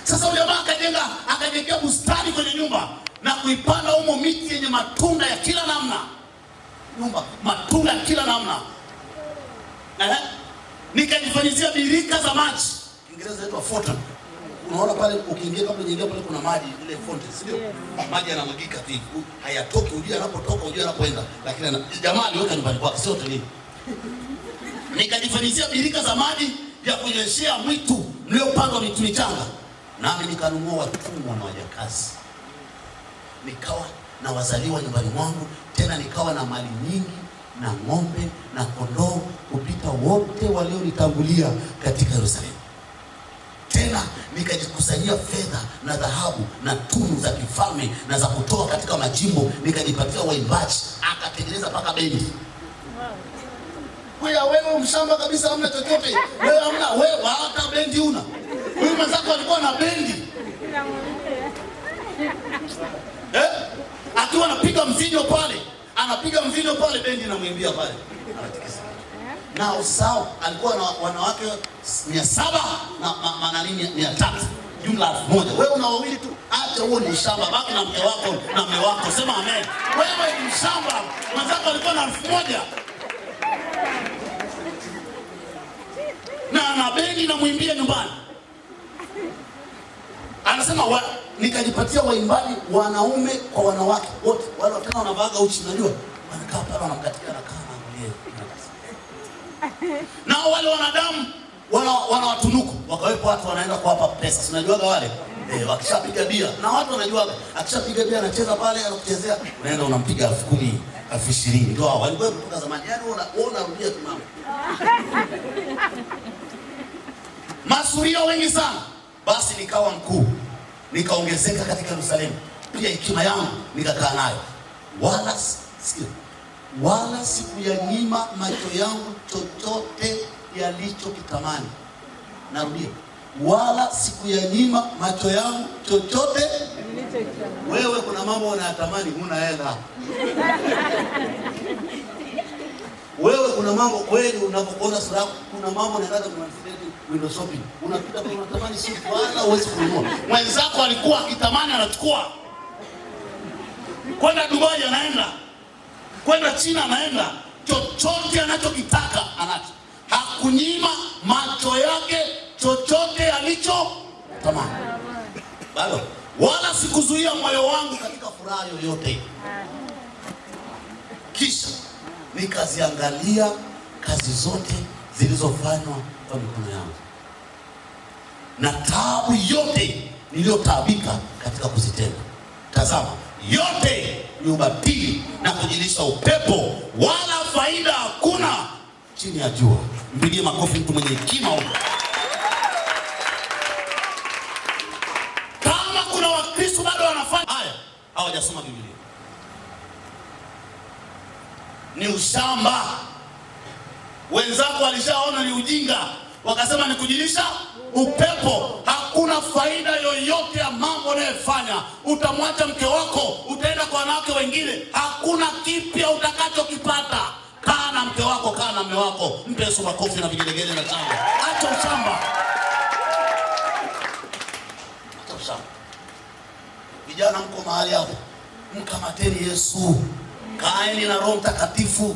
Sasa yule mama akajengea bustani kwenye nyumba na kuipanda humo miti yenye matunda ya kila namna. Nyumba, matunda ya kila namna. Nikajifanyizia birika za maji. Kiingereza inaitwa fountain. Unaona pale ukiingia kabla hujaingia pale kuna maji ile fountain, si ndio? Maji yanamwagika tu. Hayatoki, ujue anapotoka, ujue anapoenda. Lakini jamaa aliweka nyumbani kwake, sio tu nini. Nikajifanyizia birika za maji ya kunyeshea mwitu mliopandwa miti michanga. Nami nikanunua watumwa na wajakazi. Nikawa na wazaliwa nyumbani mwangu tena nikawa na mali nyingi na ng'ombe na kondoo kupita wote walionitangulia katika Yerusalemu. Tena nikajikusanyia fedha na dhahabu na tunu za kifalme na za kutoa katika majimbo, nikajipatia waimbaji, akatengeneza mpaka bendi. Wewe mshamba kabisa, hamna chochote. Wewe hata bendi una. Huyu mwenzako alikuwa na bendi. Akiwa anapiga mvinyo pale, bendi inamwimbia pale. Anatikisa. Na usao alikuwa na wanawake 700 na manani 300, jumla 1000. Wewe una wawili tu. Acha huo ni mshamba, baki na mke wako na mume wako. Sema amen. Wewe ni mshamba. Mwenzako alikuwa na 1000. Na bendi inamwimbia nyumbani. Anasema nikajipatia waimbaji wanaume kwa wanawake wote. Wale tena wanavaaga uchi, unajua? Wanakaa pale wanamkatia na kana angalie. Na wale wanadamu wanawatunuku, wakawepo watu wanaenda kuwapa pesa. Unajuaga wale? Wakishapiga bia. Na watu wanajuaga, akishapiga bia anacheza pale, anakuchezea, unaenda unampiga 10,000, 20,000. Ndio hao walikuwa kutoka zamani. Yaani unarudia tu mama. Masuria wengi sana. Basi nikawa mkuu, nikaongezeka katika Yerusalemu. Pia hekima yangu nikakaa nayo. Wala sikuyanyima macho yangu chochote yalichokitamani. Narudia. Wala sikuyanyima macho yangu chochote. Wewe kuna mambo unayatamani, huna hela. Wewe kuna mambo kweli unapokuona sura yako, kuna mambo unaanza kumaliza window shopping. Unapita kwa unatamani siku wala huwezi kununua. Mwenzako alikuwa akitamani anachukua. Kwenda Dubai anaenda. Kwenda China anaenda. Chochote anachokitaka anacho. Hakunyima macho yake chochote alichotamani. Bado wala sikuzuia moyo wangu katika furaha yoyote. Kisha nikaziangalia kazi zote zilizofanywa kwa mikono yangu na taabu yote niliyotaabika katika kuzitenda. Tazama, yote ni ubatili na kujilisha upepo, wala faida hakuna chini ya jua. Mpigie makofi mtu mwenye hekima huko. Kama kuna Wakristo bado wanafanya haya, hawajasoma Biblia. Ni ushamba. Wenzako walishaona ni ujinga, wakasema ni kujilisha upepo. Hakuna faida yoyote ya mambo unayofanya. Utamwacha mke wako, utaenda kwa wanawake wengine, hakuna kipya utakachokipata. Kaa na mke wako, kaa na mume wako, mpe Yesu makofi na vigelegele na chamba. Acha ushamba. Acha ushamba. Vijana mko mahali hapo, mkamateni Yesu. Kaeni na Roho Mtakatifu,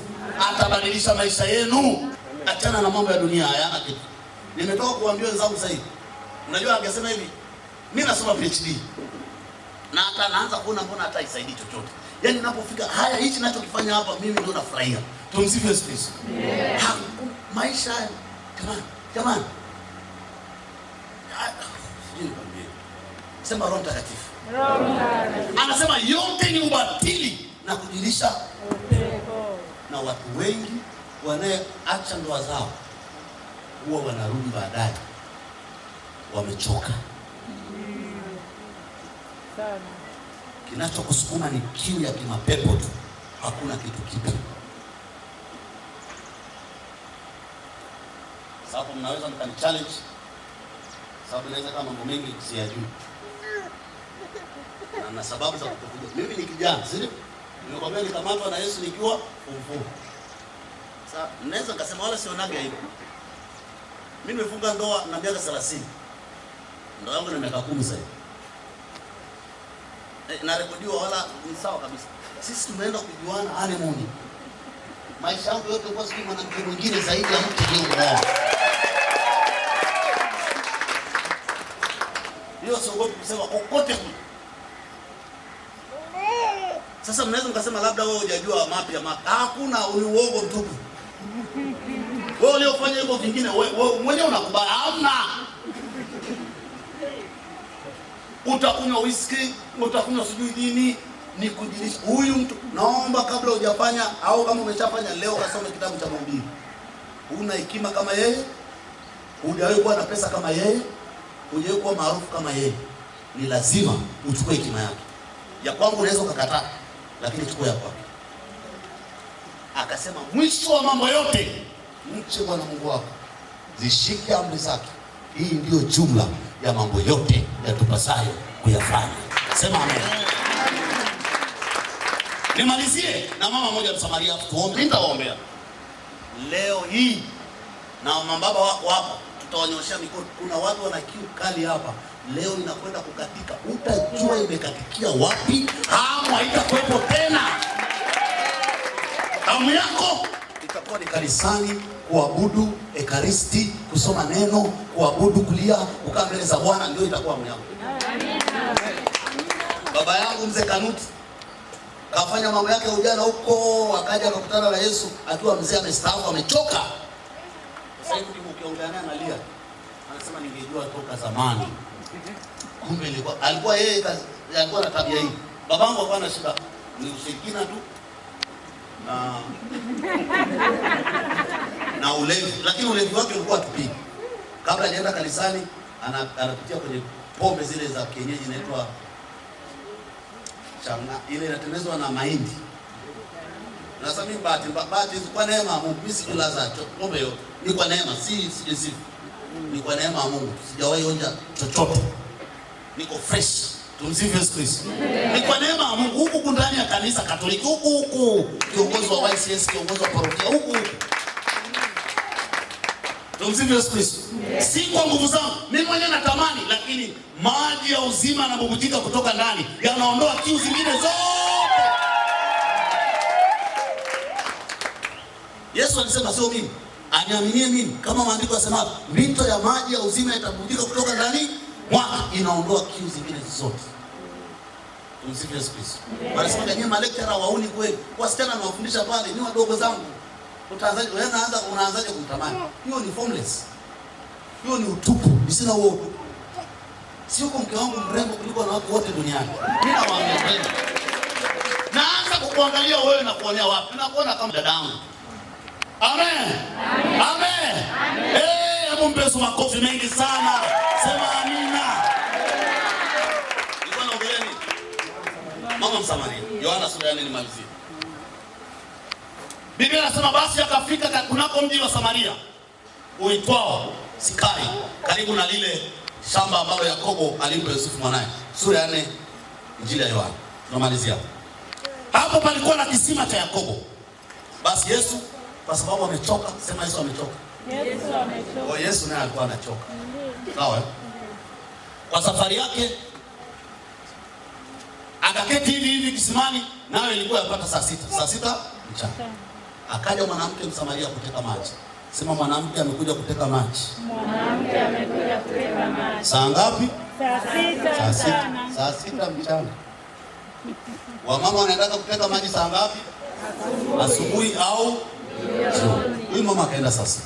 atabadilisha maisha yenu. Achana na mambo ya dunia, hayana kitu. Nimetoka kuambia wenzangu sasa hivi. Unajua angesema hivi, mimi nasoma PhD. Na hata naanza kuona mbona hata isaidii chochote. Yaani ninapofika haya hichi ninachokifanya hapa mimi ndio nafurahia. Tumsifu Yesu Kristo. Maisha haya jamani. Sema Roho Mtakatifu. Anasema yote ni ubatili na kujilisha upepo. Na watu wengi wanaoacha ndoa zao huwa wanarudi baadaye wamechoka. Sana. Kinachokusukuma ni kiu ya kimapepo tu. Hakuna kitu kipya. Sababu mnaweza mkani challenge. Sababu naweza kama mambo mengi siyajui. Na sababu za kutokuja. Mimi ni kijana, sio? Nimekwambia nikamatwa na Yesu nikiwa mfupi. Sasa naweza nikasema wala sionaga hivyo. Mimi nimefunga ndoa na miaka 30. Ndoa yangu ni miaka 10 sasa. Na rekodiwa wala ni sawa kabisa. Sisi tumeenda kujuana honeymoon. Maisha yangu yote kwa siku mwanamke mwingine zaidi ya mke yule. Hiyo siogopi kusema kokote kule. Sasa mnaweza mkasema labda wewe hujajua mapya. Hakuna, ni uongo mtupu. Wewe uliofanya hivyo vingine wewe mwenyewe unakubali. Hamna. Utakunywa whisky, utakunywa sijui nini, ni kujilisha. Huyu mtu, naomba kabla hujafanya au kama umeshafanya leo, kasome kitabu cha Mhubiri. Una hekima kama yeye, hujawahi kuwa na pesa kama yeye, hujawahi kuwa maarufu kama yeye. Ni lazima uchukue hekima yake. Ya kwangu unaweza ukakataa, lakini chukua ya kwake. Akasema mwisho wa mambo yote, mche Bwana Mungu wako, zishike amri zake. Hii ndiyo jumla ya mambo yote yatupasayo kuyafanya. Sema amen. Nimalizie na mama moja Msamaria, tuombe. Nitawaombea leo hii na mambaba wako hapa, tutawanyoshia mikono. Kuna watu wana kiu kali hapa leo, inakwenda kukatika. Utajua imekatikia wapi, hamu haitakuwepo tena. Hamu yako itakuwa ni kanisani, kuabudu ekaristi, kusoma neno, kuabudu, kulia, kukaa mbele za Bwana, ndio itakuwa hamu yako. Baba yangu mzee Kanuti kafanya mambo yake ujana huko, akaja akakutana na Yesu akiwa mzee, amestaafu, amechoka. Sasa hivi ukiongea naye analia, anasema ningejua toka zamani. Kumbe alikuwa yeye alikuwa na tabia hii. Babangu alikuwa na shida ni ushirikina tu na ulevi, lakini ulevi wake ulikuwa tupii. Kabla hajaenda kanisani anapitia kwenye pombe zile za kienyeji, inaitwa changa, ile inatengenezwa na mahindi. Na sasa mimi bahati kwa neema ya Mungu, mimi sijilaza pombe hiyo, ni kwa neema, si ni kwa neema ya Mungu. Sijawahi onja chochote, niko fresh. Tumsifu Yesu Kristo. Ni kwa neema ya Mungu. Huku ndani ya kanisa Katoliki, huku kiongozi wa YCS, kiongozi wa parokia, huku. Tumsifu Yesu Kristo. Si kwa nguvu zangu, mimi mwenyewe natamani, lakini maji ya uzima yanabubujika kutoka ndani, yanaondoa kiu zingine zote. Yesu alisema sio mimi, aniaminie mimi, kama maandiko yasema, mito ya maji ya uzima yatabubujika kutoka ndani mwaka, inaondoa kiu zingine zote. Tumsifu Yesu Kristo. Wanasema nyinyi malektora wauni kweli. Wasichana nawafundisha pale ni wadogo zangu. Utaanzaje unaanzaje kumtamani? Hiyo ni formless. Hiyo ni utupu. Nisina huo utupu. Sio kwa mke wangu mrembo kuliko na watu wote duniani. Mimi nawaambia kweli. Naanza kukuangalia wewe na kuonea wapi? Nakuona kama dadangu. Amen. Amen. Amen. Hebu mpe Yesu makofi mengi sana. Sema amina. Nilikuwa naongelea nini? Mama Msamaria. Yohana sura ya 4 nimalizie. Biblia inasema basi akafika kunako mji wa Samaria uitwao Sikari, karibu na lile shamba ambalo Yakobo alimpa Yusufu mwanae. Sura ya 4 Injili ya Yohana. Tunamalizia. Hapo palikuwa na kisima cha Yakobo. Basi Yesu, kwa sababu amechoka, sema Yesu amechoka. Yesu amechoka. Kwa Yesu naye alikuwa anachoka. Sawa? Kwa safari yake akaketi hivi kisimani, nayo ilikuwa yapata saa 6 mchana. Akaja mwanamke Msamaria kuteka maji. Sema mwanamke amekuja kuteka maji. Mwanamke amekuja kuteka maji. Saa ngapi? Saa 6 mchana. Wamama wanaenda kuteka maji saa ngapi? Asubuhi au jioni. Huyu mama akaenda saa 6.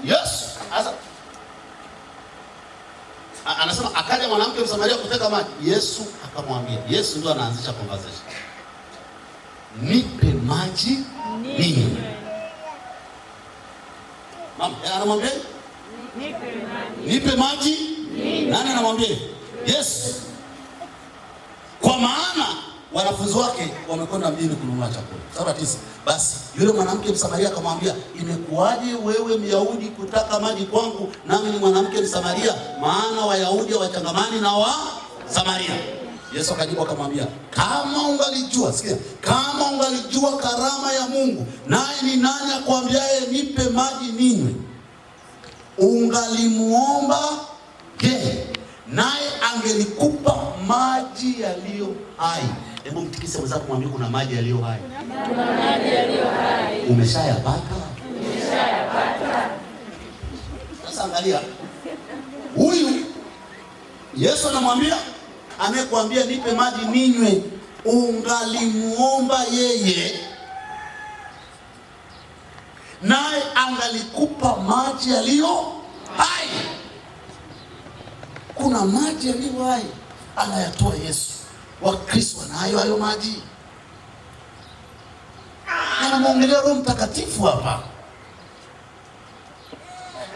Yes. Asa anasema akaja mwanamke Msamaria kuteka maji. Yesu akamwambia, Yesu ndio anaanzisha conversation. Nipe maji ninywe. Mama anamwambia nipe maji. Nani anamwambia? Yesu. Kwa maana wanafunzi wake wamekwenda mjini kununua chakula. Sura 9. Basi yule mwanamke Msamaria akamwambia, imekuwaje wewe Myahudi kutaka maji kwangu, nami ni mwanamke Msamaria? Maana Wayahudi wachangamani na wa Samaria. Yesu akajibu akamwambia, kama ungalijua, sikia, kama ungalijua karama ya Mungu, naye ni nani akwambiaye nipe maji ninywe, ungalimuomba naye angelikupa maji yaliyo hai. Hebu mtikise mwenzako, mwambie kuna maji yaliyo hai. Kuna maji yaliyo hai. Umeshayapata? Umeshayapata. Sasa angalia. Huyu Yesu anamwambia, anayekwambia nipe maji ninywe, ungalimuomba yeye, naye angalikupa maji yaliyo hai. kuna maji yaliyo hai anayatoa Yesu. Wakristo wanayo hayo maji. Anamwongelea Roho Mtakatifu hapa.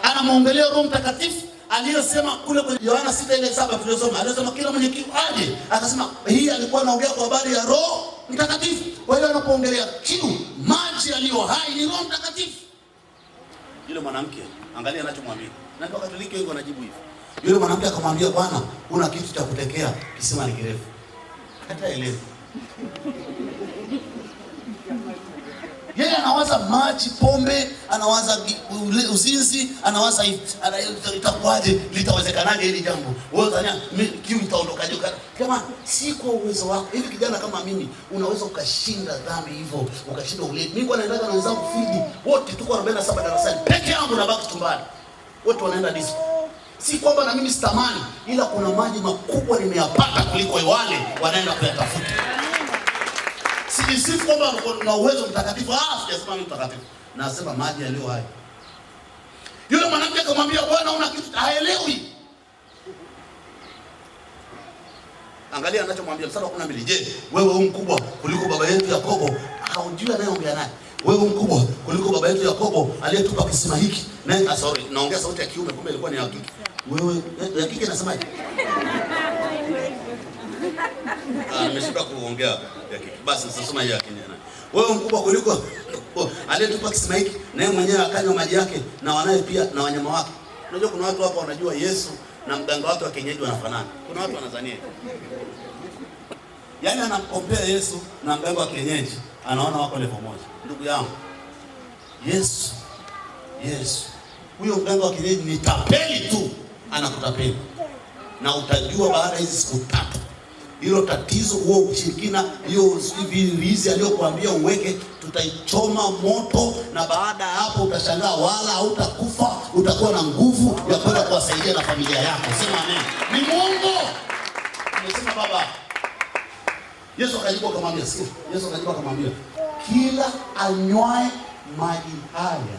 Anamwongelea Roho Mtakatifu aliyosema kule kwenye Yohana 6:7 tuliosoma. Alisema kila mwenye kiu aje. Akasema hii alikuwa anaongea kwa habari ya Roho Mtakatifu. Kwa hiyo anapoongelea kiu, maji yaliyo hai ni Roho Mtakatifu. Yule mwanamke angalia anachomwambia. Na ndio Katoliki wengi wanajibu hivi. Yule mwanamke akamwambia, Bwana, una kitu cha kutekea, kisima ni kirefu. Hata elewa. Yeye anawaza maji, pombe, anawaza uzinzi, anawaza itakuwaje, litawezekanaje hili jambo. Wewe unadhania kiu itaondokaje? Kama si kwa uwezo wako. Hivi kijana kama mimi unaweza ukashinda dhambi hivyo, ukashinda ulevi. Mimi naendaga na wenzangu fidi, wote tuko 47 darasani. Peke yangu na baki chumbani. Wote wanaenda disco. Si kwamba na mimi sitamani, ila kuna maji makubwa nimeyapata kuliko wale wanaenda kuyatafuta. Sijisifu kwamba na uwezo mtakatifu. Sijasema mimi mtakatifu. Nasema maji yaliyo hai. Yule mwanamke akamwambia, Bwana, una kitu. Haelewi. Angalia anachomwambia mstari wa 12. Je, wewe mkubwa kuliko baba yetu Yakobo? Haujui anayeongea naye. Wewe mkubwa kuliko baba yetu Yakobo aliyetupa kisima hiki. Naye sorry, naongea sauti ya kiume, kumbe ilikuwa ni ya kike. Wewe ya kike nasemaje? Nimeshinda kuongea ya kike. Basi nitasoma hiyo ya kike. Wewe mkubwa kuliko aliyetupa kisima hiki, naye mwenyewe akanywa maji yake na wanaye pia na wanyama wake. Unajua kuna watu hapa wanajua Yesu na mganga wake wa kienyeji wanafanana. Kuna watu wanadhania. Yaani anakompea Yesu na mganga wa kienyeji, anaona wako level moja. Ndugu yangu, Yesu huyo mganga wa kienyeji ni tapeli tu, anakutapeli. Na utajua baada hizi siku 3 hilo tatizo, huo ushirikina, hiyo hizi aliyokuambia uweke, tutaichoma moto, na baada ya hapo utashangaa wala hautakufa, utakuwa na nguvu ya kwenda kuwasaidia na familia yako. Sema amen. Ni Mungu. Nimesema baba. Yesu akajibu akamwambia, kila anywae maji haya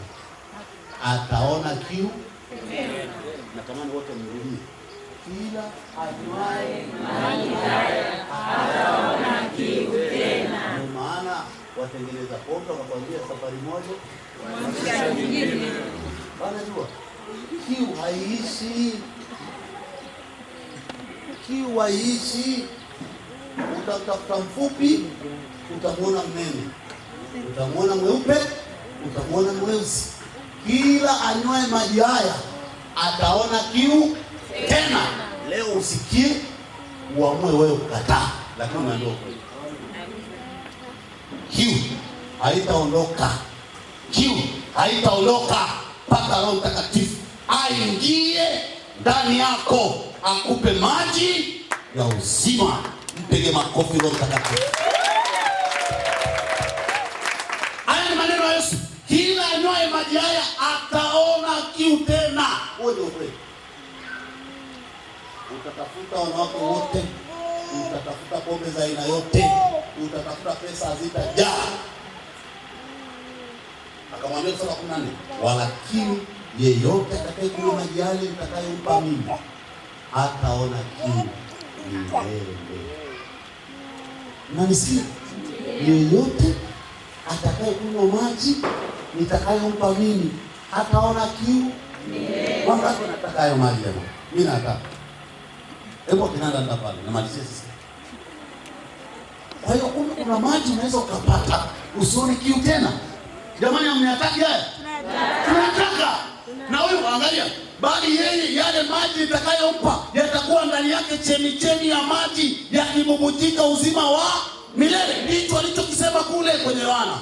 ataona kiu. Natamani wote mrudie. Kila anywae maji haya ataona kiu tena. Kwa maana watengeneza pombe wakakwambia safari moja wanafika nyingine. Wanajua kiu haiishi. Kiu haiishi. Utatafuta mfupi, utamwona mnene. Utamwona mweupe, utamwona mweusi. Kila anywae maji haya ataona kiu tena. Leo usikie, uamue wewe kukataa, lakini unaondoka. Kiu haitaondoka. Kiu haitaondoka mpaka Roho Mtakatifu aingie ndani yako, akupe maji ya uzima. Mpige makofi Roho Mtakatifu. Haya ni maneno ya Yesu. Kila anywae maji haya ataona kiu tena. Wewe ndio kweli. Utatafuta wanawake wote, utatafuta pombe za aina yote, utatafuta pesa hazitajaa. Akamwambia sura 14, walakini yeyote atakayekunywa maji yale nitakayompa mimi hataona kiu milele. Unanisikia? Yeyote atakayekunywa maji nitakayompa mimi hataona kiu milele. Wangapi wanataka hayo maji leo? Mimi nataka. Hebu kinanda nenda pale na malizia sasa. Kwa hiyo kuna maji unaweza ukapata usione kiu tena. Jamani, hamnataka haya? Tunataka. Na huyu angalia, bali yeye yale maji nitakayompa yatakuwa ndani yake chemichemi ya maji yakibubujika uzima wa milele. Ndicho alichokisema kule kwenye Yohana.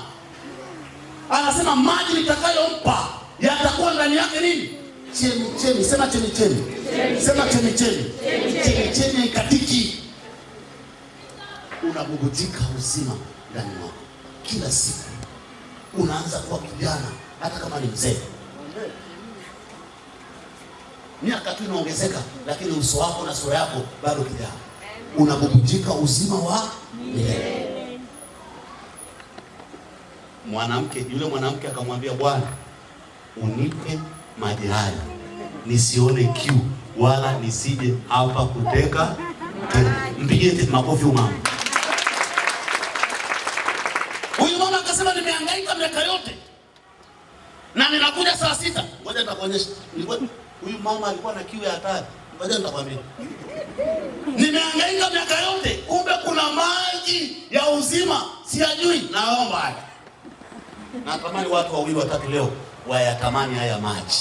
Anasema maji nitakayompa yatakuwa ndani yake nini? Chemichemi. Sema chemichemi. Sema chemichemi. Chemichemi ikatiki. Unabubujika uzima ndani mwako. Kila siku unaanza kuwa kijana hata kama ni mzee. Miaka tu inaongezeka, lakini uso wako na sura yako bado kijana. Unabubujika uzima wa milele. Yule mwanamke akamwambia, Bwana, unipe maji haya nisione kiu wala nisije hapa kuteka tena. Mpigie makofi mama. Huyu mama akasema nimehangaika miaka yote na ninakuja saa 6. Ngoja nitakuonyesha. Huyu mama alikuwa na kiu ya hatari. Ngoja nitakwambia. Nimehangaika miaka yote, kumbe kuna maji ya uzima siyajui. Naomba haya. Natamani watu wawili watatu leo wayatamani haya maji.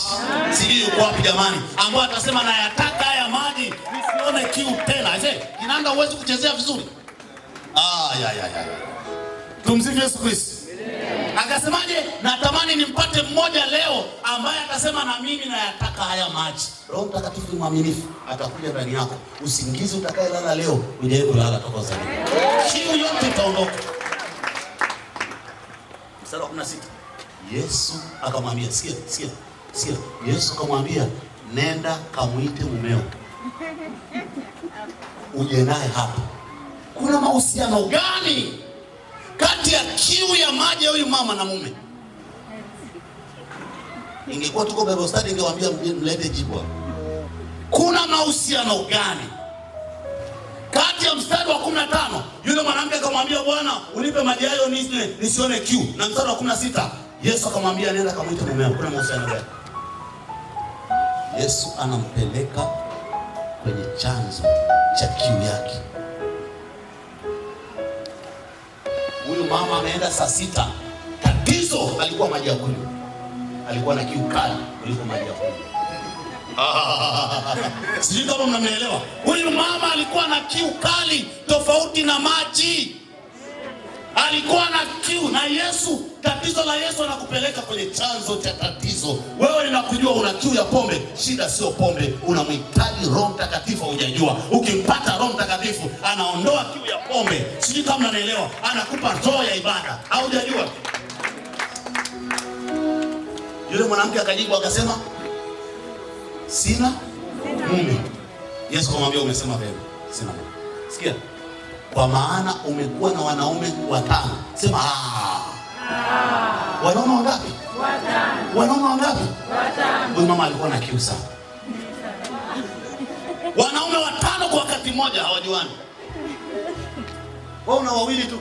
Sijui yuko wapi jamani ambao atasema nayataka haya maji nisione kiu tena. Kinanda uwezi kuchezea vizuri. Ya. Tumsifu Yesu Kristo. Akasemaje? Natamani nimpate mmoja leo ambaye atasema na mimi nayataka haya maji. Roho Mtakatifu ni mwaminifu, atakuja ndani yako. Usingizi utakayelala leo, uje kulala toka zamani. Kiu yote itaondoka. Mstari wa 16. Yesu akamwambia, sikia. Yesu akamwambia, nenda kamuite mumeo, uje naye hapa. Kuna mahusiano gani kati ya kiu ya maji ya huyu mama na mume? Ingekuwa tuko Bible study ningewaambia mlete jibu hapo. Kuna mahusiano gani kati ya mstari wa 15 yule mwanamke akamwambia Bwana unipe maji hayo nisione kiu, na mstari wa 16 Yesu akamwambia nenda kamuite mumeo? Kuna mahusiano gani? Yesu anampeleka kwenye chanzo cha kiu yake. Huyu mama ameenda saa 6. Tatizo alikuwa maji ya kunywa. Alikuwa na kiu kali kuliko maji ya kunywa. Sijui kama mnanielewa. Huyu mama alikuwa na kiu kali tofauti na maji. Alikuwa na kiu na Yesu. Tatizo la Yesu anakupeleka kwenye chanzo cha tatizo. Wewe ninakujua una kiu ya pombe, shida sio pombe, unamhitaji Roho Mtakatifu hujajua. Ukimpata Roho Mtakatifu anaondoa kiu ya pombe. Sijui kama mnanielewa, anakupa roho ya ibada. Hujajua. Yule mwanamke akajibu akasema, sina mume. Yesu akamwambia umesema vema, sina mume. Sikia. Kwa maana umekuwa na wanaume 5. Sema wanaume wangapi? 5. Wanaume wangapi? 5. Huyu mama alikuwa na kiu sana. Wanaume 5 kwa wakati mmoja hawajuani. Wewe una wawili tu.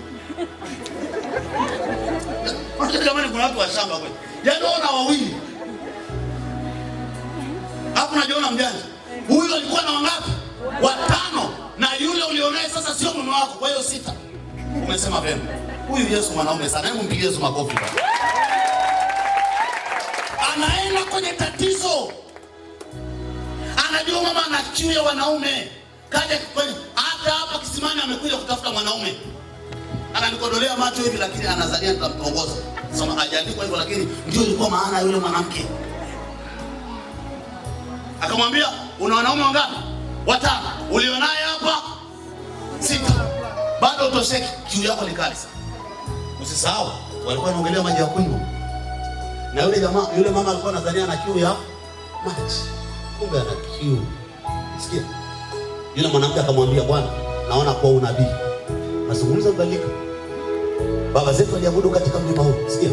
Jamani kuna watu wa shamba kweli. Yaani una wawili. Hapo unajiona mjanja. Huyu alikuwa na wangapi? 5. Na yule ulionaye sasa sio mume wako, kwa hiyo 6. Umesema vema. Huyu Yesu mwanaume sana. Hebu mpigie Yesu makofi bwana. Anaenda kwenye tatizo. Anajua mama ana kiu ya wanaume. Kaja kwenye hata hapa kisimani amekuja kutafuta mwanaume. Ananikodolea macho hivi lakini anazania nitamtongoza. Sema hajaandikwa hivyo lakini ndio ilikuwa maana yule mwanamke. Akamwambia, una wanaume wangapi? 5. Ulionaye hapa 6. Bado utosheki, kiu yako ni kali sana. Usisahau, walikuwa wanaongelea maji ya kunywa. Na yule mama alikuwa anadhania ana kiu ya maji. Kumbe ana kiu. Sikia. Yule mwanamke akamwambia, Bwana, naona kwa unabii. Mazungumzo mbadilika. Baba zetu waliabudu katika mlima huu. Sikia.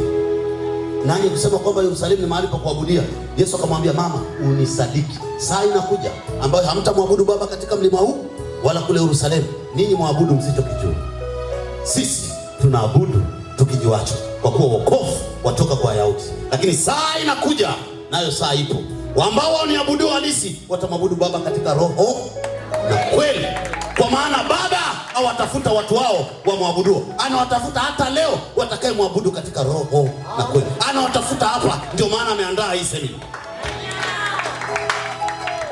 Nani kusema kwamba Yerusalemu ni mahali pa kuabudia? Yesu akamwambia, mama, unisadiki. Saa inakuja ambayo hamtamwabudu Baba katika mlima huu wala kule Yerusalemu. Ninyi mwabudu msichokijua. Sisi tunaabudu tukijuacho, kwa kuwa wokovu watoka kwa Wayahudi. Lakini saa inakuja, nayo saa ipo, ambao waniabudu halisi watamwabudu Baba katika roho na kweli. Kwa maana Baba hawatafuta watu wao wamwabudu. Anawatafuta hata leo watakaye mwabudu katika roho na kweli. Anawatafuta hapa, ndio maana ameandaa hii semina.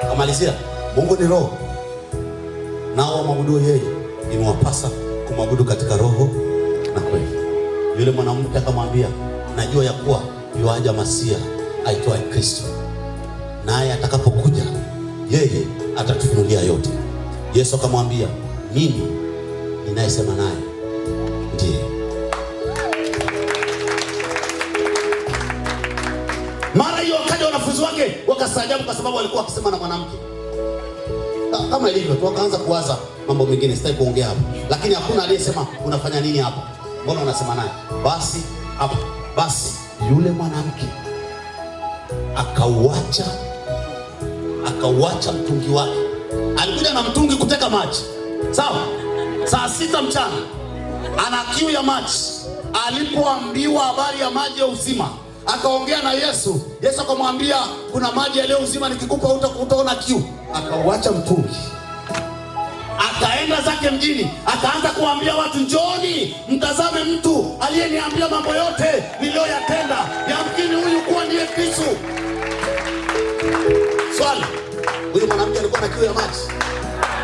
Kamalizia, Mungu ni roho. Nao wamwabudu yeye imewapasa kumwabudu katika roho na kweli. Yule mwanamke akamwambia, najua ya kuwa yuaja Masia aitwaye Kristo. Naye atakapokuja yeye atatufunulia yote. Yesu akamwambia, mimi ninayesema naye ndiye. Mara hiyo wakaja wanafunzi wake wakastaajabu kwa sababu walikuwa wakisema na mwanamke. Kama ilivyo tu wakaanza kuwaza mambo mengine, sitaki kuongea hapo. Lakini hakuna aliyesema unafanya nini hapa? Mbona unasema naye? Basi yule mwanamke akauacha akauacha mtungi wake. Alikuja na mtungi kuteka maji, sawa? Saa 6 mchana ana kiu ya maji. Alipoambiwa habari ya maji ya uzima, akaongea na Yesu. Yesu akamwambia, kuna maji ya leo uzima, nikikupa utaona kiu. Akauacha mtungi, akaenda zake mjini, akaanza kuambia watu, njooni mtazame mtu aliyeniambia mambo yote niliyoyatenda. Yamkini huyu kuwa ndiye Kristo. Swali, huyu mwanamke alikuwa na kiu ya maji?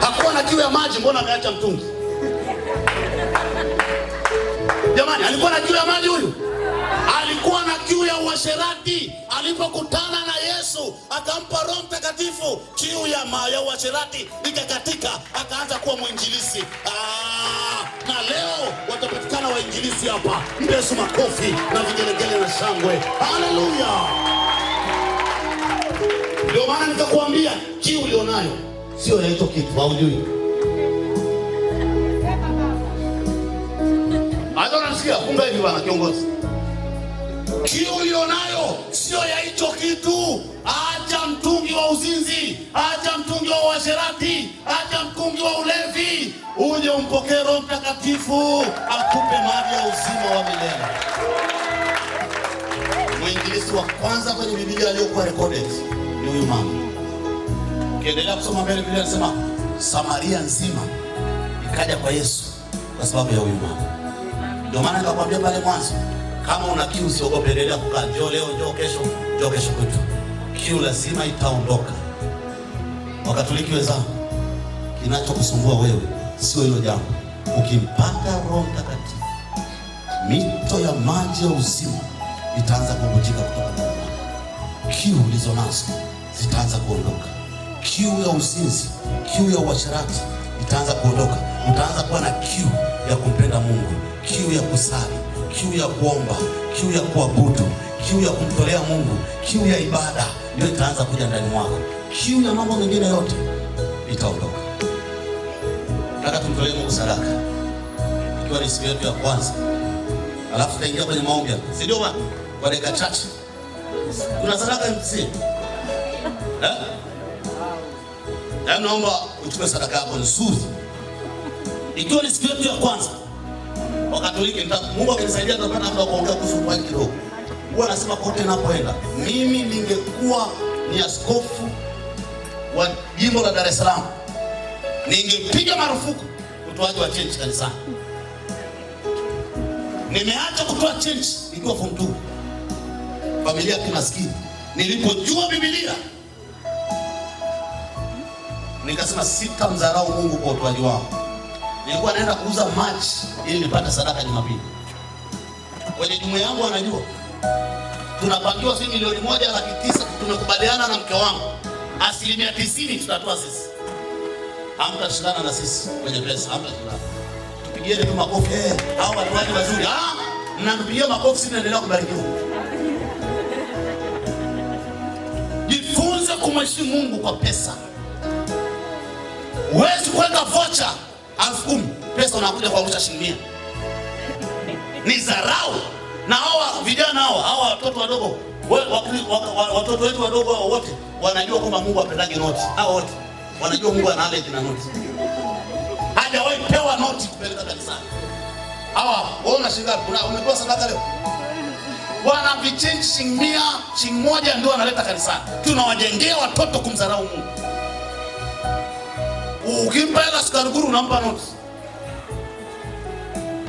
Hakuwa na kiu ya maji, mbona ameacha mtungi? Jamani, alikuwa na kiu ya maji huyu? Alikuwa na kiu ya uasherati. Alipokutana na Yesu akampa Roho Mtakatifu, kiu ya uasherati ikakatika, akaanza kuwa mwinjilisi. Na leo watapatikana wainjilisi hapa. Mpe Yesu makofi na vigelegele na shangwe. Haleluya! Ndio maana nikakwambia kiu ulionayo sio ya hicho kitu, haujui. Hapo nasikia funga hivi bwana kiongozi. Kiu ulionayo sio ya hicho kitu. Acha mtungi wa uzinzi, acha mtungi wa uasherati, acha mtungi wa ulevi. Uje umpokee Roho Mtakatifu akupe maji ya uzima wa milele. Mwinjilisti wa kwanza kwenye Biblia aliyokuwa recorded ni huyu mama. Ukiendelea kusoma mbele, Biblia inasema Samaria nzima ikaja kwa Yesu kwa sababu ya huyu mama. Ndio maana nikakwambia pale mwanzo, kama una kiu usiogope, endelea kukaa. Njoo leo, njoo kesho kwetu. Kiu lazima itaondoka. Wakatoliki wenzangu, kinachokusumbua wewe sio hilo jambo. Ukimpata Roho Mtakatifu, mito ya maji ya uzima itaanza kubujika kutoka ndani mwako. Kiu ulizo nazo zitaanza kuondoka. Kiu ya uzinzi, kiu ya uasherati itaanza kuondoka. Utaanza kuwa na kiu ya kumpenda Mungu, kiu ya kusali, kiu ya kuomba, kiu ya kuabudu, kiu ya kumtolea Mungu, kiu ya ibada ndio itaanza kuja ndani mwako. Kiu ya mambo mengine yote itaondoka. Nataka tumtolee Mungu sadaka, ikiwa ni siku yetu ya kwanza. Alafu tutaingia kwenye maombi, si ndio bwana? Kwa dakika chache. Kuna sadaka MC. Naomba uchukue sadaka yako nzuri. Ikiwa ni siku yetu ya kwanza. Wakatoliki, Mungu akinisaidia tutapata muda kuongea kuhusu kwa kidogo. Huwa anasema kote ninapoenda, mimi ningekuwa ni askofu wa jimbo la Dar es Salaam, ningepiga marufuku utoaji wa change kanisani. Nimeacha kutoa change nikiwa form 2. Familia ya maskini. Nilipojua Biblia, nikasema sitamdharau Mungu kwa utoaji wangu. Nilikuwa naenda kuuza maji ili nipate sadaka Jumapili. Kwenye jumuiya yangu anajua tunapangiwa sisi milioni 1,900,000. Tumekubaliana na mke wangu 90% tutatoa sisi. Hamtashindana na sisi kwenye pesa, hamtashindana. Tupigieni tu makofi. Hao watu wazuri. Mnanipigia makofi, sisi naendelea kubarikiwa. Jifunze kumheshimu Mungu kwa pesa. Huwezi kuweka voucher 10,000, pesa unakuja kwa shilingi 100. Ni dharau. Na hawa vijana hawa watoto wadogo, watoto wetu wadogo wote wanajua kwamba Mungu apendagi noti. Hao wote wanajua Mungu ana allergy na noti. Hajawahi pewa noti kupeleka kanisani. Hawa waona shilingi ngapi? Umepewa sadaka leo? Bwana vichange shilingi 100, shilingi 1 ndio analeta kanisani. Tunawajengea watoto kumdharau Mungu. Ukimpa hela sukari guru unampa noti.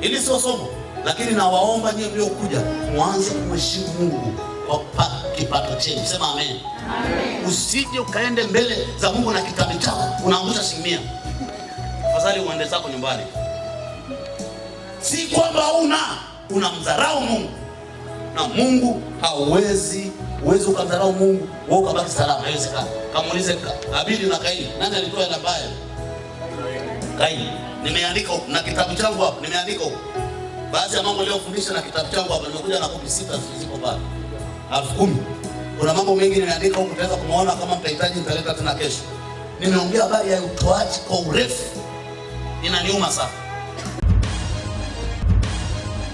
Ili sio somo, lakini nawaomba nyinyi mliokuja mwanze kumheshimu Mungu kwa kipato chenu. Sema amen. Amen. Usije ukaende mbele za Mungu na kitabu chako unaangusha shilingi 100. Afadhali uende zako nyumbani. Si kwamba unamdharau Mungu. Na Mungu hauwezi ukamdharau Mungu wewe ukabaki salama. Haiwezekani. Kamuulize Habili na Kaini, nani alitoa hela mbaya? Kaini. Nimeandika na kitabu changu hapo, nimeandika huko. Baadhi ya mambo niliyofundisha na kitabu changu hapo, nimekuja na kopi 6 zilizo pale. 10,000. Kuna mambo mengi nimeandika huko, utaweza kumuona kama mtahitaji, nitaleta tena kesho. Nimeongea habari ya utoaji kwa urefu. Inaniuma sana.